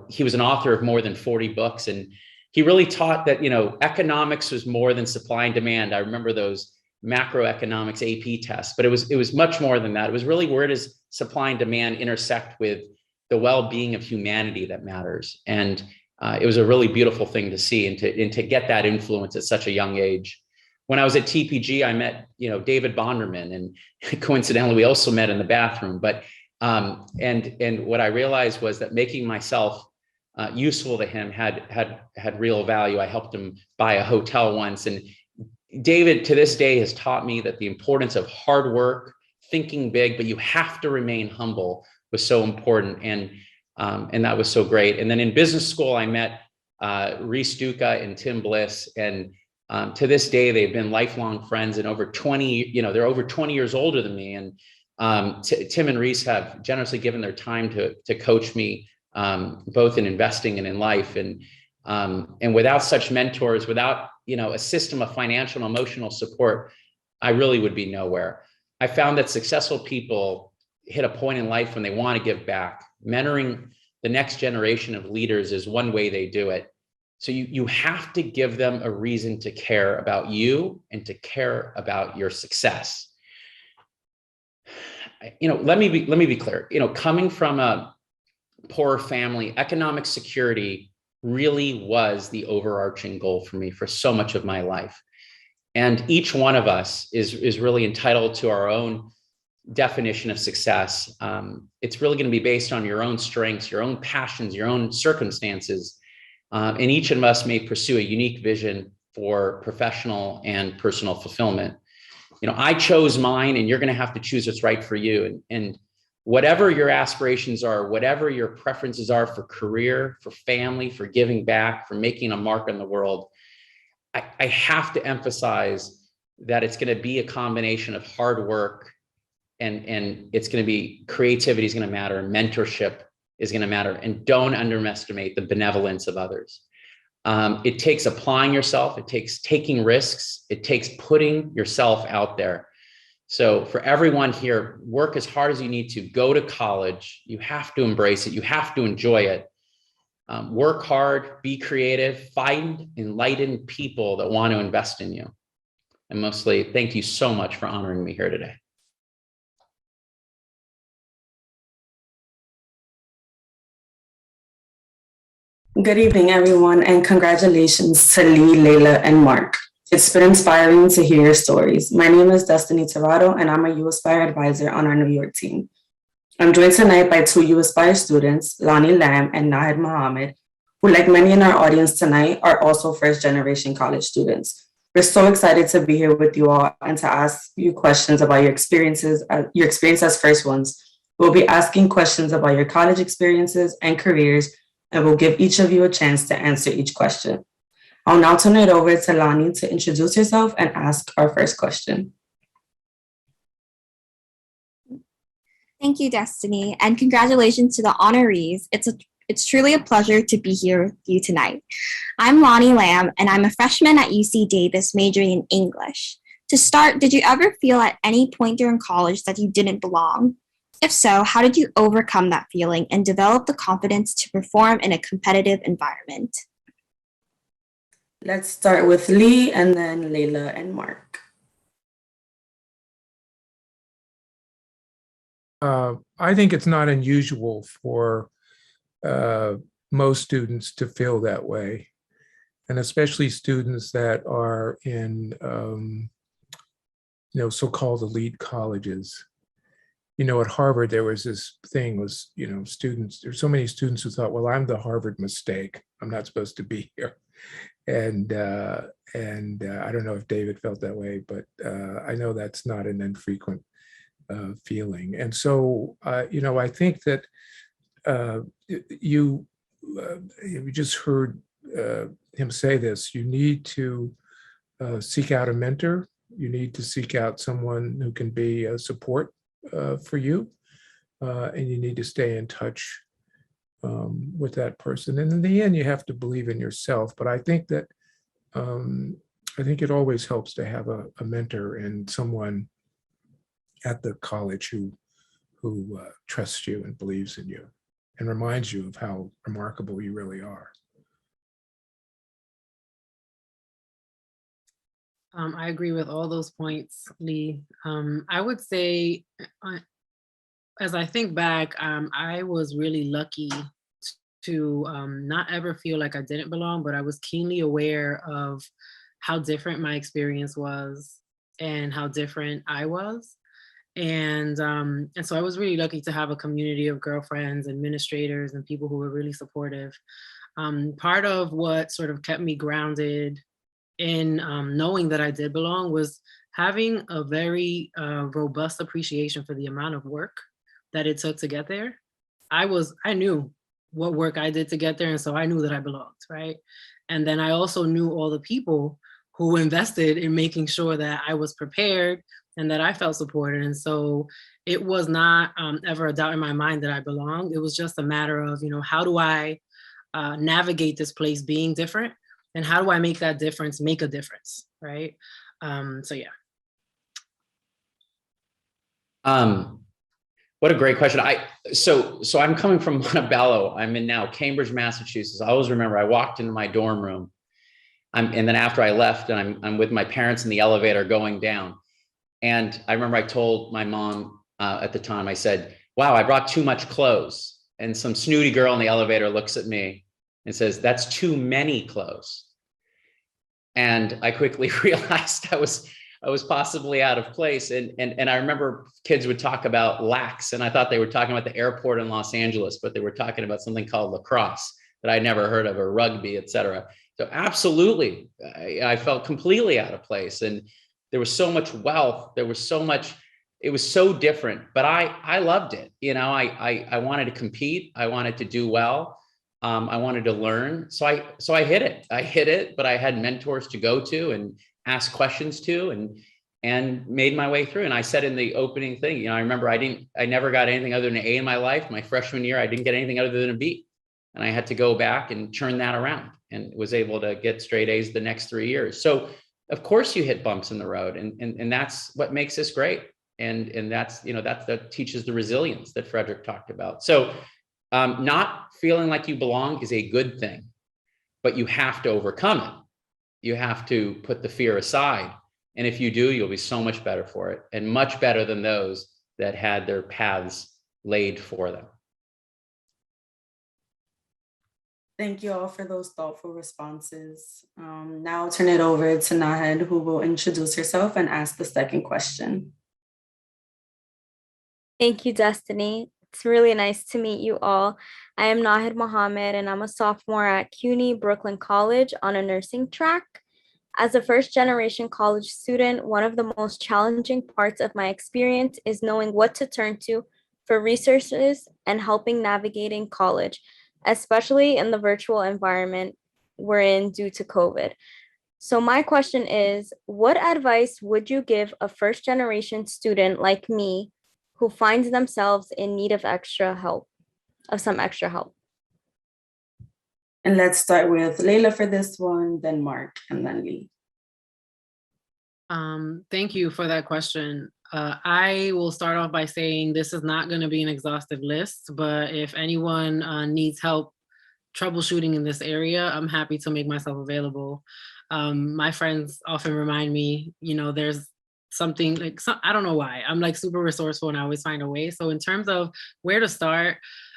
he was an author of more than 40 books. And he really taught that, economics was more than supply and demand. I remember those macroeconomics AP tests, but it was much more than that. It was really, where does supply and demand intersect with the well-being of humanity that matters? And it was a really beautiful thing to see, and to get that influence at such a young age. When I was at TPG, I met, David Bonderman, and coincidentally, we also met in the bathroom. But and what I realized was that making myself useful to him had real value. I helped him buy a hotel once, and David to this day has taught me that the importance of hard work, thinking big, but you have to remain humble, was so important, and that was so great. And then in business school, I met Reese Duca and Tim Bliss, and to this day, they've been lifelong friends, and over 20, they're over 20 years older than me. And Tim and Reese have generously given their time to coach me, both in investing and in life. And without such mentors, without, a system of financial and emotional support, I really would be nowhere. I found that successful people hit a point in life when they want to give back. Mentoring the next generation of leaders is one way they do it. So you have to give them a reason to care about you and to care about your success. let me be clear. Coming from a poor family, economic security really was the overarching goal for me for so much of my life. And each one of us is really entitled to our own definition of success. It's really going to be based on your own strengths, your own passions, your own circumstances. And each of us may pursue a unique vision for professional and personal fulfillment. I chose mine, and you're going to have to choose what's right for you. And whatever your aspirations are, whatever your preferences are for career, for family, for giving back, for making a mark on the world, I have to emphasize that it's going to be a combination of hard work, and it's going to be creativity is going to matter, mentorship is going to matter, and don't underestimate the benevolence of others. It takes applying yourself, it takes taking risks, it takes putting yourself out there. So for everyone here, work as hard as you need to, go to college. You have to embrace it. You have to enjoy it. Work hard, be creative, find enlightened people that want to invest in you. And mostly, thank you so much for honoring me here today. Good evening, everyone, and congratulations to Lee, Laila, and Mark. It's been inspiring to hear your stories. My name is Destiny Tirado, and I'm a uAspire advisor on our New York team. I'm joined tonight by two uAspire students, Lonnie Lam and Nahed Mohammed, who, like many in our audience tonight, are also first-generation college students. We're so excited to be here with you all and to ask you questions about your experience as first ones. We'll be asking questions about your college experiences and careers, and we'll give each of you a chance to answer each question. I'll now turn it over to Lonnie to introduce herself and ask our first question. Thank you, Destiny, and congratulations to the honorees. It's truly a pleasure to be here with you tonight. I'm Lonnie Lam, and I'm a freshman at UC Davis majoring in English. To start, did you ever feel at any point during college that you didn't belong? If so, how did you overcome that feeling and develop the confidence to perform in a competitive environment? Let's start with Lee and then Laila and Mark. I think it's not unusual for most students to feel that way, and especially students that are in so-called elite colleges. At Harvard, there was this thing students, there's so many students who thought, well, I'm the Harvard mistake. I'm not supposed to be here. And I don't know if David felt that way, but I know that's not an infrequent feeling. And so, I think that you just heard him say this, you need to seek out a mentor. You need to seek out someone who can be a support for you, and you need to stay in touch with that person. And in the end, you have to believe in yourself. But I think that it always helps to have a mentor and someone at the college who trusts you and believes in you and reminds you of how remarkable you really are. I agree with all those points, Lee. I would say, as I think back, I was really lucky to not ever feel like I didn't belong, but I was keenly aware of how different my experience was and how different I was. And so I was really lucky to have a community of girlfriends, administrators, and people who were really supportive. Part of what sort of kept me grounded in knowing that I did belong was having a very robust appreciation for the amount of work that it took to get there. I knew what work I did to get there, and so I knew that I belonged, right? And then I also knew all the people who invested in making sure that I was prepared and that I felt supported. And so it was not ever a doubt in my mind that I belonged. It was just a matter of, how do I navigate this place being different? And how do I make that difference make a difference, right? So yeah. What a great question. So I'm coming from Montebello. I'm in now Cambridge, Massachusetts. I always remember I walked into my dorm room, and then after I left, and I'm with my parents in the elevator going down. And I remember I told my mom, at the time. I said, wow, I brought too much clothes. And some snooty girl in the elevator looks at me and says, that's too many clothes. And I quickly realized I was possibly out of place. And I remember kids would talk about lax, and I thought they were talking about the airport in Los Angeles, but they were talking about something called lacrosse that I'd never heard of, or rugby, et cetera. So absolutely, I felt completely out of place. And there was so much wealth. There was so much, it was so different, but I loved it. You know, I wanted to compete. I wanted to do well. I wanted to learn. So I hit it, but I had mentors to go to and ask questions to, and made my way through. And I said in the opening thing, you know, I remember I never got anything other than an A in my life. My freshman year, I didn't get anything other than a B. And I had to go back and turn that around, and was able to get straight A's the next 3 years. So of course you hit bumps in the road, and that's what makes this great. And that's, you know, that teaches the resilience that Frederick talked about. So not feeling like you belong is a good thing, but you have to overcome it. You have to put the fear aside. And if you do, you'll be so much better for it, and much better than those that had their paths laid for them. Thank you all for those thoughtful responses. Now I'll turn it over to Nahed, who will introduce herself and ask the second question. Thank you, Destiny. It's really nice to meet you all. I am Nahed Mohammed, and I'm a sophomore at CUNY Brooklyn College on a nursing track. As a first-generation college student, one of the most challenging parts of my experience is knowing what to turn to for resources and helping navigating college, especially in the virtual environment we're in due to COVID. So my question is, what advice would you give a first-generation student like me who finds themselves in need of some extra help? And let's start with Laila for this one, then Mark, and then Lee. Thank you for that question. I will start off by saying this is not going to be an exhaustive list, but if anyone needs help troubleshooting in this area, I'm happy to make myself available. My friends often remind me, you know, there's something like, I don't know why, I'm like super resourceful and I always find a way. So in terms of where to start,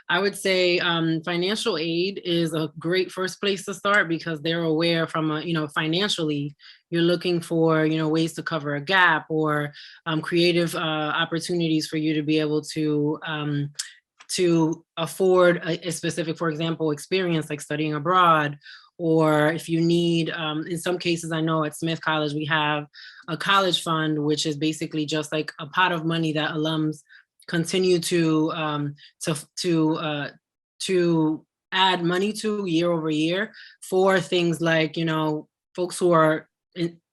I would say financial aid is a great first place to start, because they're aware from a, you know, financially, you're looking for, you know, ways to cover a gap, or creative opportunities for you to be able to afford a specific, for example, experience like studying abroad. Or if you need, in some cases, I know at Smith College, we have a college fund, which is basically just like a pot of money that alums continue to add money to year over year for things like, you know, folks who are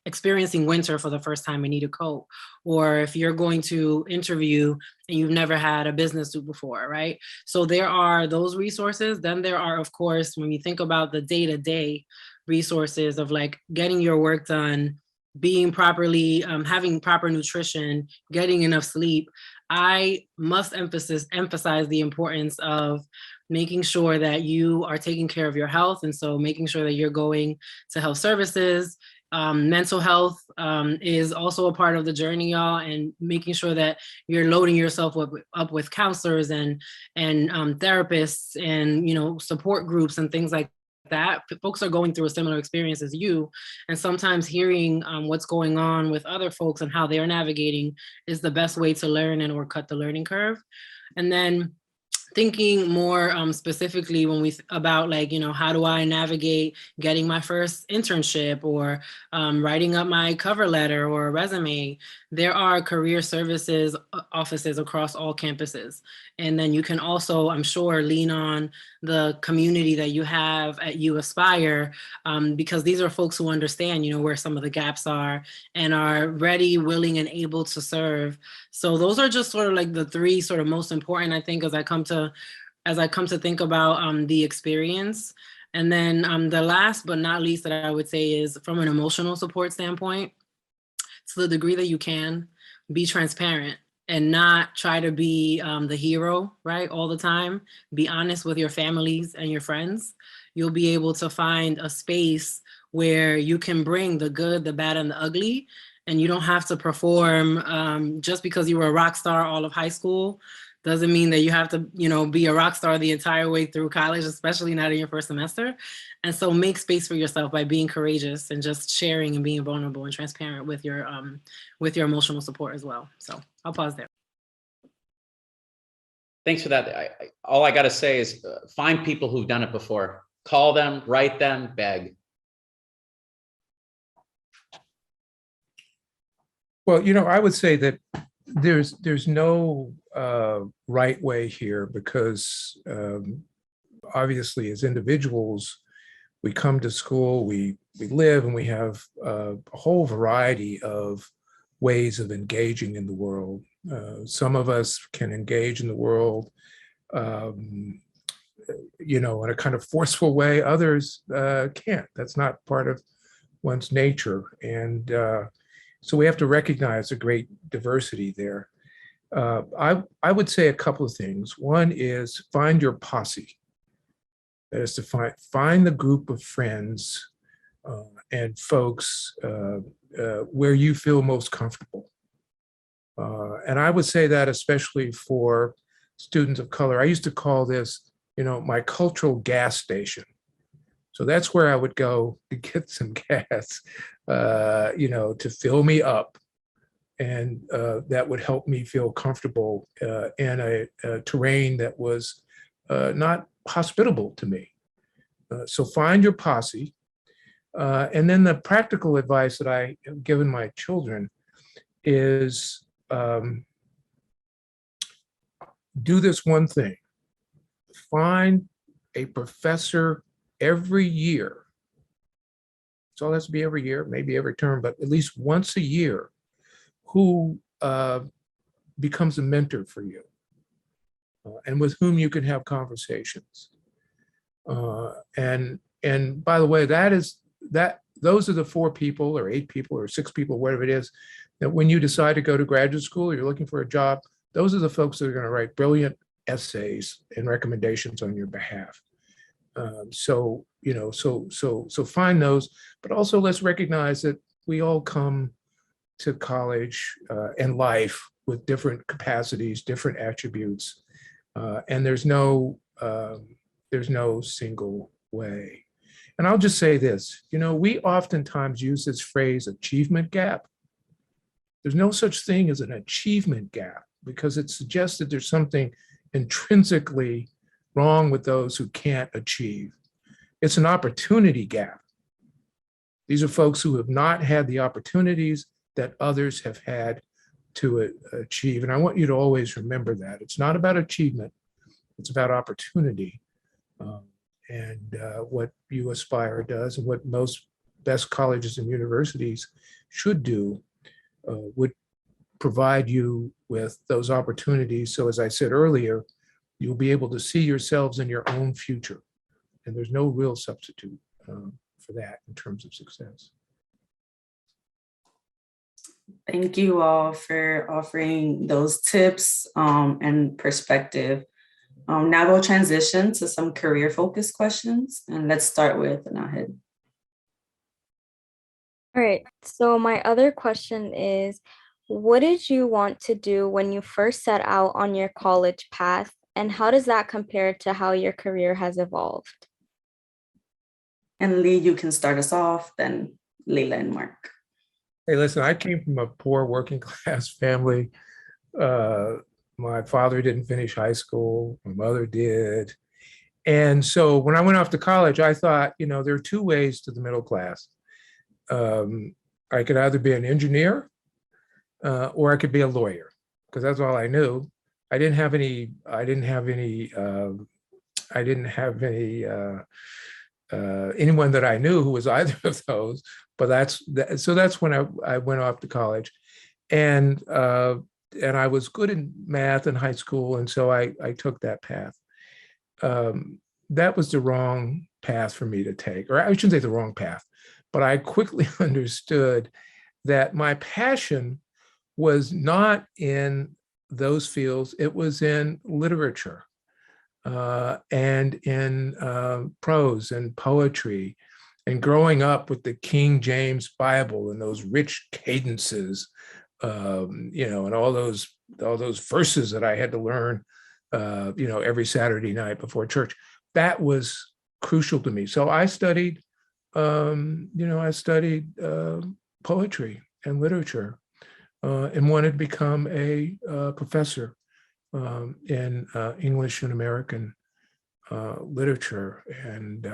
experiencing winter for the first time and need a coat, or if you're going to interview and you've never had a business suit before, right? So there are those resources. Then there are, of course, when you think about the day-to-day resources of like getting your work done, being properly, having proper nutrition, getting enough sleep. I must emphasize the importance of making sure that you are taking care of your health. And so making sure that you're going to health services. Mental health is also a part of the journey, y'all, and making sure that you're loading yourself up with counselors and therapists and, you know, support groups and things like that. Folks are going through a similar experience as you, and sometimes hearing what's going on with other folks and how they're navigating is the best way to learn and or cut the learning curve. And then thinking more specifically when about like, you know, how do I navigate getting my first internship or writing up my cover letter or resume? There are career services offices across all campuses. And then you can also, I'm sure, lean on the community that you have at uAspire, because these are folks who understand, you know, where some of the gaps are and are ready, willing, and able to serve. So those are just sort of like the three sort of most important, I think, as I come to think about the experience. And then the last but not least that I would say is from an emotional support standpoint, to the degree that you can, be transparent and not try to be the hero, right, all the time. Be honest with your families and your friends. You'll be able to find a space where you can bring the good, the bad, and the ugly, and you don't have to perform just because you were a rock star all of high school. Doesn't mean that you have to, be a rock star the entire way through college, especially not in your first semester. And so make space for yourself by being courageous and just sharing and being vulnerable and transparent with your emotional support as well. So I'll pause there. Thanks for that. All I got to say is find people who've done it before. Call them, write them, beg. Well, I would say that there's no right way here, because obviously as individuals, we come to school, we live, and we have a whole variety of ways of engaging in the world. Some of us can engage in the world, in a kind of forceful way. Others can't. That's not part of one's nature. And so we have to recognize a great diversity there. I would say a couple of things. One is find your posse. That is to find the group of friends and folks where you feel most comfortable. And I would say that especially for students of color. I used to call this, my cultural gas station. So that's where I would go to get some gas, to fill me up. And that would help me feel comfortable in a terrain that was not hospitable to me. So find your posse. And then the practical advice that I have given my children is do this one thing. Find a professor every year. So it has to be every year, maybe every term, but at least once a year, who becomes a mentor for you and with whom you can have conversations. And by the way, those are the 4 people or 8 people or 6 people, whatever it is, that when you decide to go to graduate school or you're looking for a job, those are the folks that are going to write brilliant essays and recommendations on your behalf. So find those, but also let's recognize that we all come to college and life with different capacities, different attributes, and there's no single way. And I'll just say this, we oftentimes use this phrase achievement gap. There's no such thing as an achievement gap, because it suggests that there's something intrinsically wrong with those who can't achieve. It's an opportunity gap. These are folks who have not had the opportunities that others have had to achieve. And I want you to always remember that. It's not about achievement, it's about opportunity. And what uAspire does and what most best colleges and universities should do would provide you with those opportunities. So as I said earlier, you'll be able to see yourselves in your own future. And there's no real substitute for that in terms of success. Thank you all for offering those tips and perspective. Now we'll transition to some career-focused questions, and let's start with Nahid. All right, so my other question is, what did you want to do when you first set out on your college path, and how does that compare to how your career has evolved? And Lee, you can start us off, then Laila and Mark. Hey, listen, I came from a poor working class family. My father didn't finish high school, my mother did. And so when I went off to college, I thought, there are 2 ways to the middle class. I could either be an engineer or I could be a lawyer, because that's all I knew. I didn't have any anyone that I knew who was either of those, but that's when I went off to college. And I was good in math in high school, and so I took that path. That was the wrong path for me to take, or I shouldn't say the wrong path, but I quickly understood that my passion was not in those fields, it was in literature and in prose and poetry And growing up with the King James Bible and those rich cadences, and all those verses that I had to learn, every Saturday night before church, that was crucial to me. So I studied, poetry and literature, and wanted to become a professor in English and American literature. And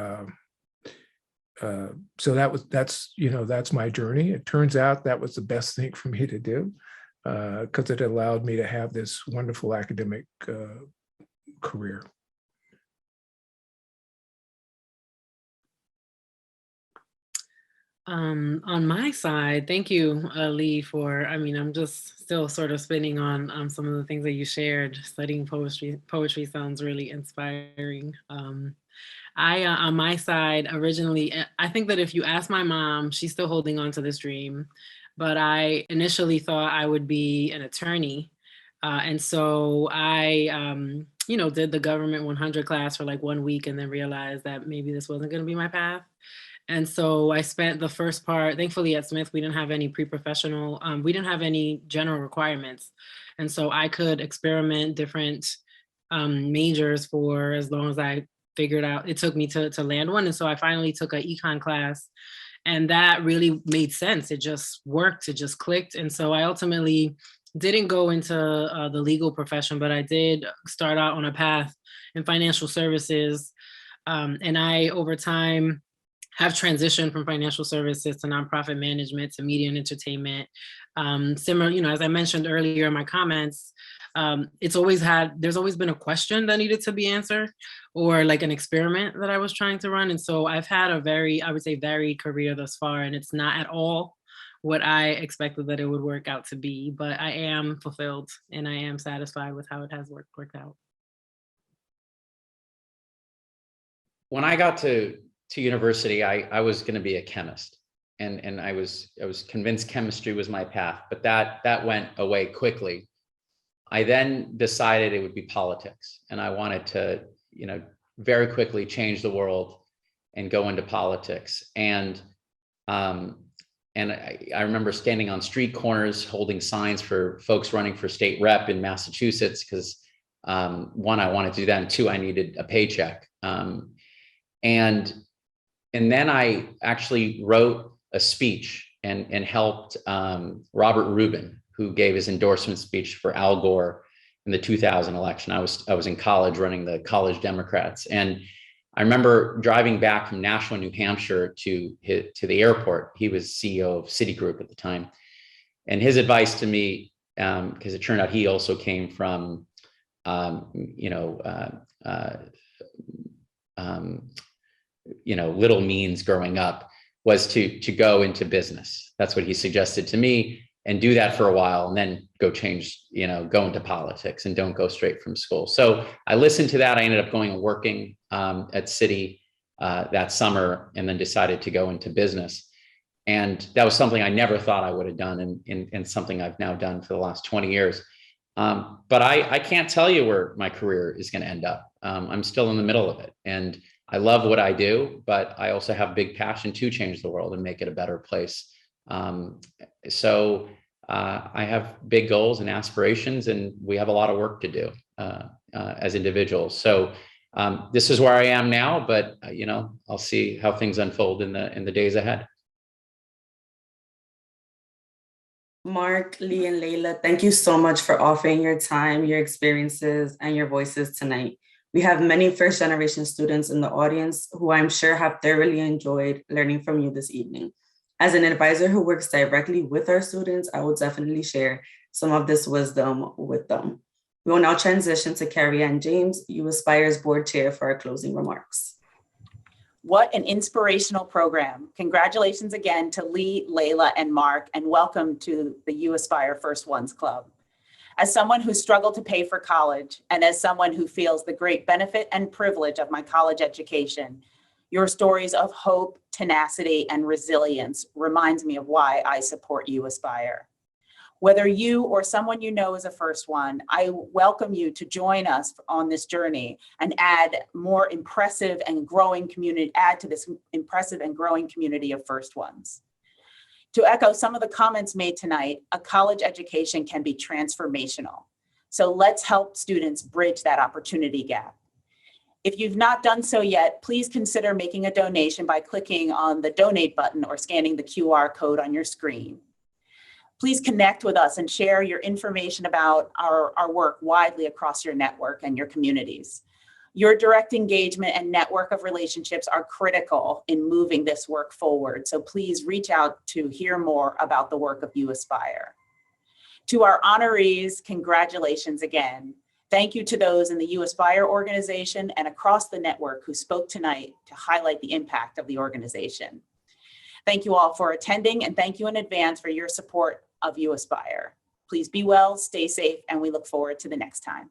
so that's my journey. It turns out that was the best thing for me to do, because it allowed me to have this wonderful academic career. On my side, thank you, Lee, I'm just still sort of spinning on some of the things that you shared. Studying poetry sounds really inspiring. On my side, originally, I think that if you ask my mom, she's still holding on to this dream, but I initially thought I would be an attorney. And so I, did the government 100 class for like 1 week and then realized that maybe this wasn't going to be my path. And so I spent the first part, thankfully at Smith, we didn't have any pre-professional, we didn't have any general requirements. And so I could experiment different majors for as long as I figured out. It took me to land one. And so I finally took an econ class, and that really made sense. It just worked, it just clicked. And so I ultimately didn't go into the legal profession, but I did start out on a path in financial services. And I, over time, have transitioned from financial services to nonprofit management to media and entertainment. Similar, as I mentioned earlier in my comments, there's always been a question that needed to be answered, or like an experiment that I was trying to run. And so I've had a varied career thus far, and it's not at all what I expected that it would work out to be, but I am fulfilled and I am satisfied with how it has worked out. When I got to university, I was going to be a chemist, and I was convinced chemistry was my path, but that went away quickly. I then decided it would be politics, and I wanted to, very quickly change the world and go into politics. And I remember standing on street corners holding signs for folks running for state rep in Massachusetts, because one, I wanted to do that, and two, I needed a paycheck. And then I actually wrote a speech and helped Robert Rubin, who gave his endorsement speech for Al Gore in the 2000 election. I was in college running the College Democrats. And I remember driving back from Nashua, New Hampshire to the airport. He was CEO of Citigroup at the time. And his advice to me, because it turned out he also came from, little means growing up, was to go into business. That's what he suggested to me, and do that for a while, and then go into politics, and don't go straight from school. So I listened to that. I ended up going and working at Citi that summer, and then decided to go into business. And that was something I never thought I would have done, and something I've now done for the last 20 years. But I can't tell you where my career is going to end up. I'm still in the middle of it, and I love what I do, but I also have big passion to change the world and make it a better place. So I have big goals and aspirations, and we have a lot of work to do as individuals. So this is where I am now, but I'll see how things unfold in the days ahead. Mark, Lee, and Laila, thank you so much for offering your time, your experiences, and your voices tonight. We have many first-generation students in the audience who I'm sure have thoroughly enjoyed learning from you this evening. As an advisor who works directly with our students, I will definitely share some of this wisdom with them. We will now transition to Carrie Ann James, uAspire's board chair, for our closing remarks. What an inspirational program. Congratulations again to Lee, Laila, and Mark, and welcome to the uAspire First Ones Club. As someone who struggled to pay for college, and as someone who feels the great benefit and privilege of my college education, your stories of hope, tenacity, and resilience reminds me of why I support uAspire. Whether you or someone you know is a first one, I welcome you to join us on this journey and add to this impressive and growing community of first ones. To echo some of the comments made tonight, a college education can be transformational. So let's help students bridge that opportunity gap. If you've not done so yet, please consider making a donation by clicking on the donate button or scanning the QR code on your screen. Please connect with us and share your information about our work widely across your network and your communities. Your direct engagement and network of relationships are critical in moving this work forward. So please reach out to hear more about the work of uAspire. To our honorees, congratulations again. Thank you to those in the uAspire organization and across the network who spoke tonight to highlight the impact of the organization. Thank you all for attending, and thank you in advance for your support of uAspire. Please be well, stay safe, and we look forward to the next time.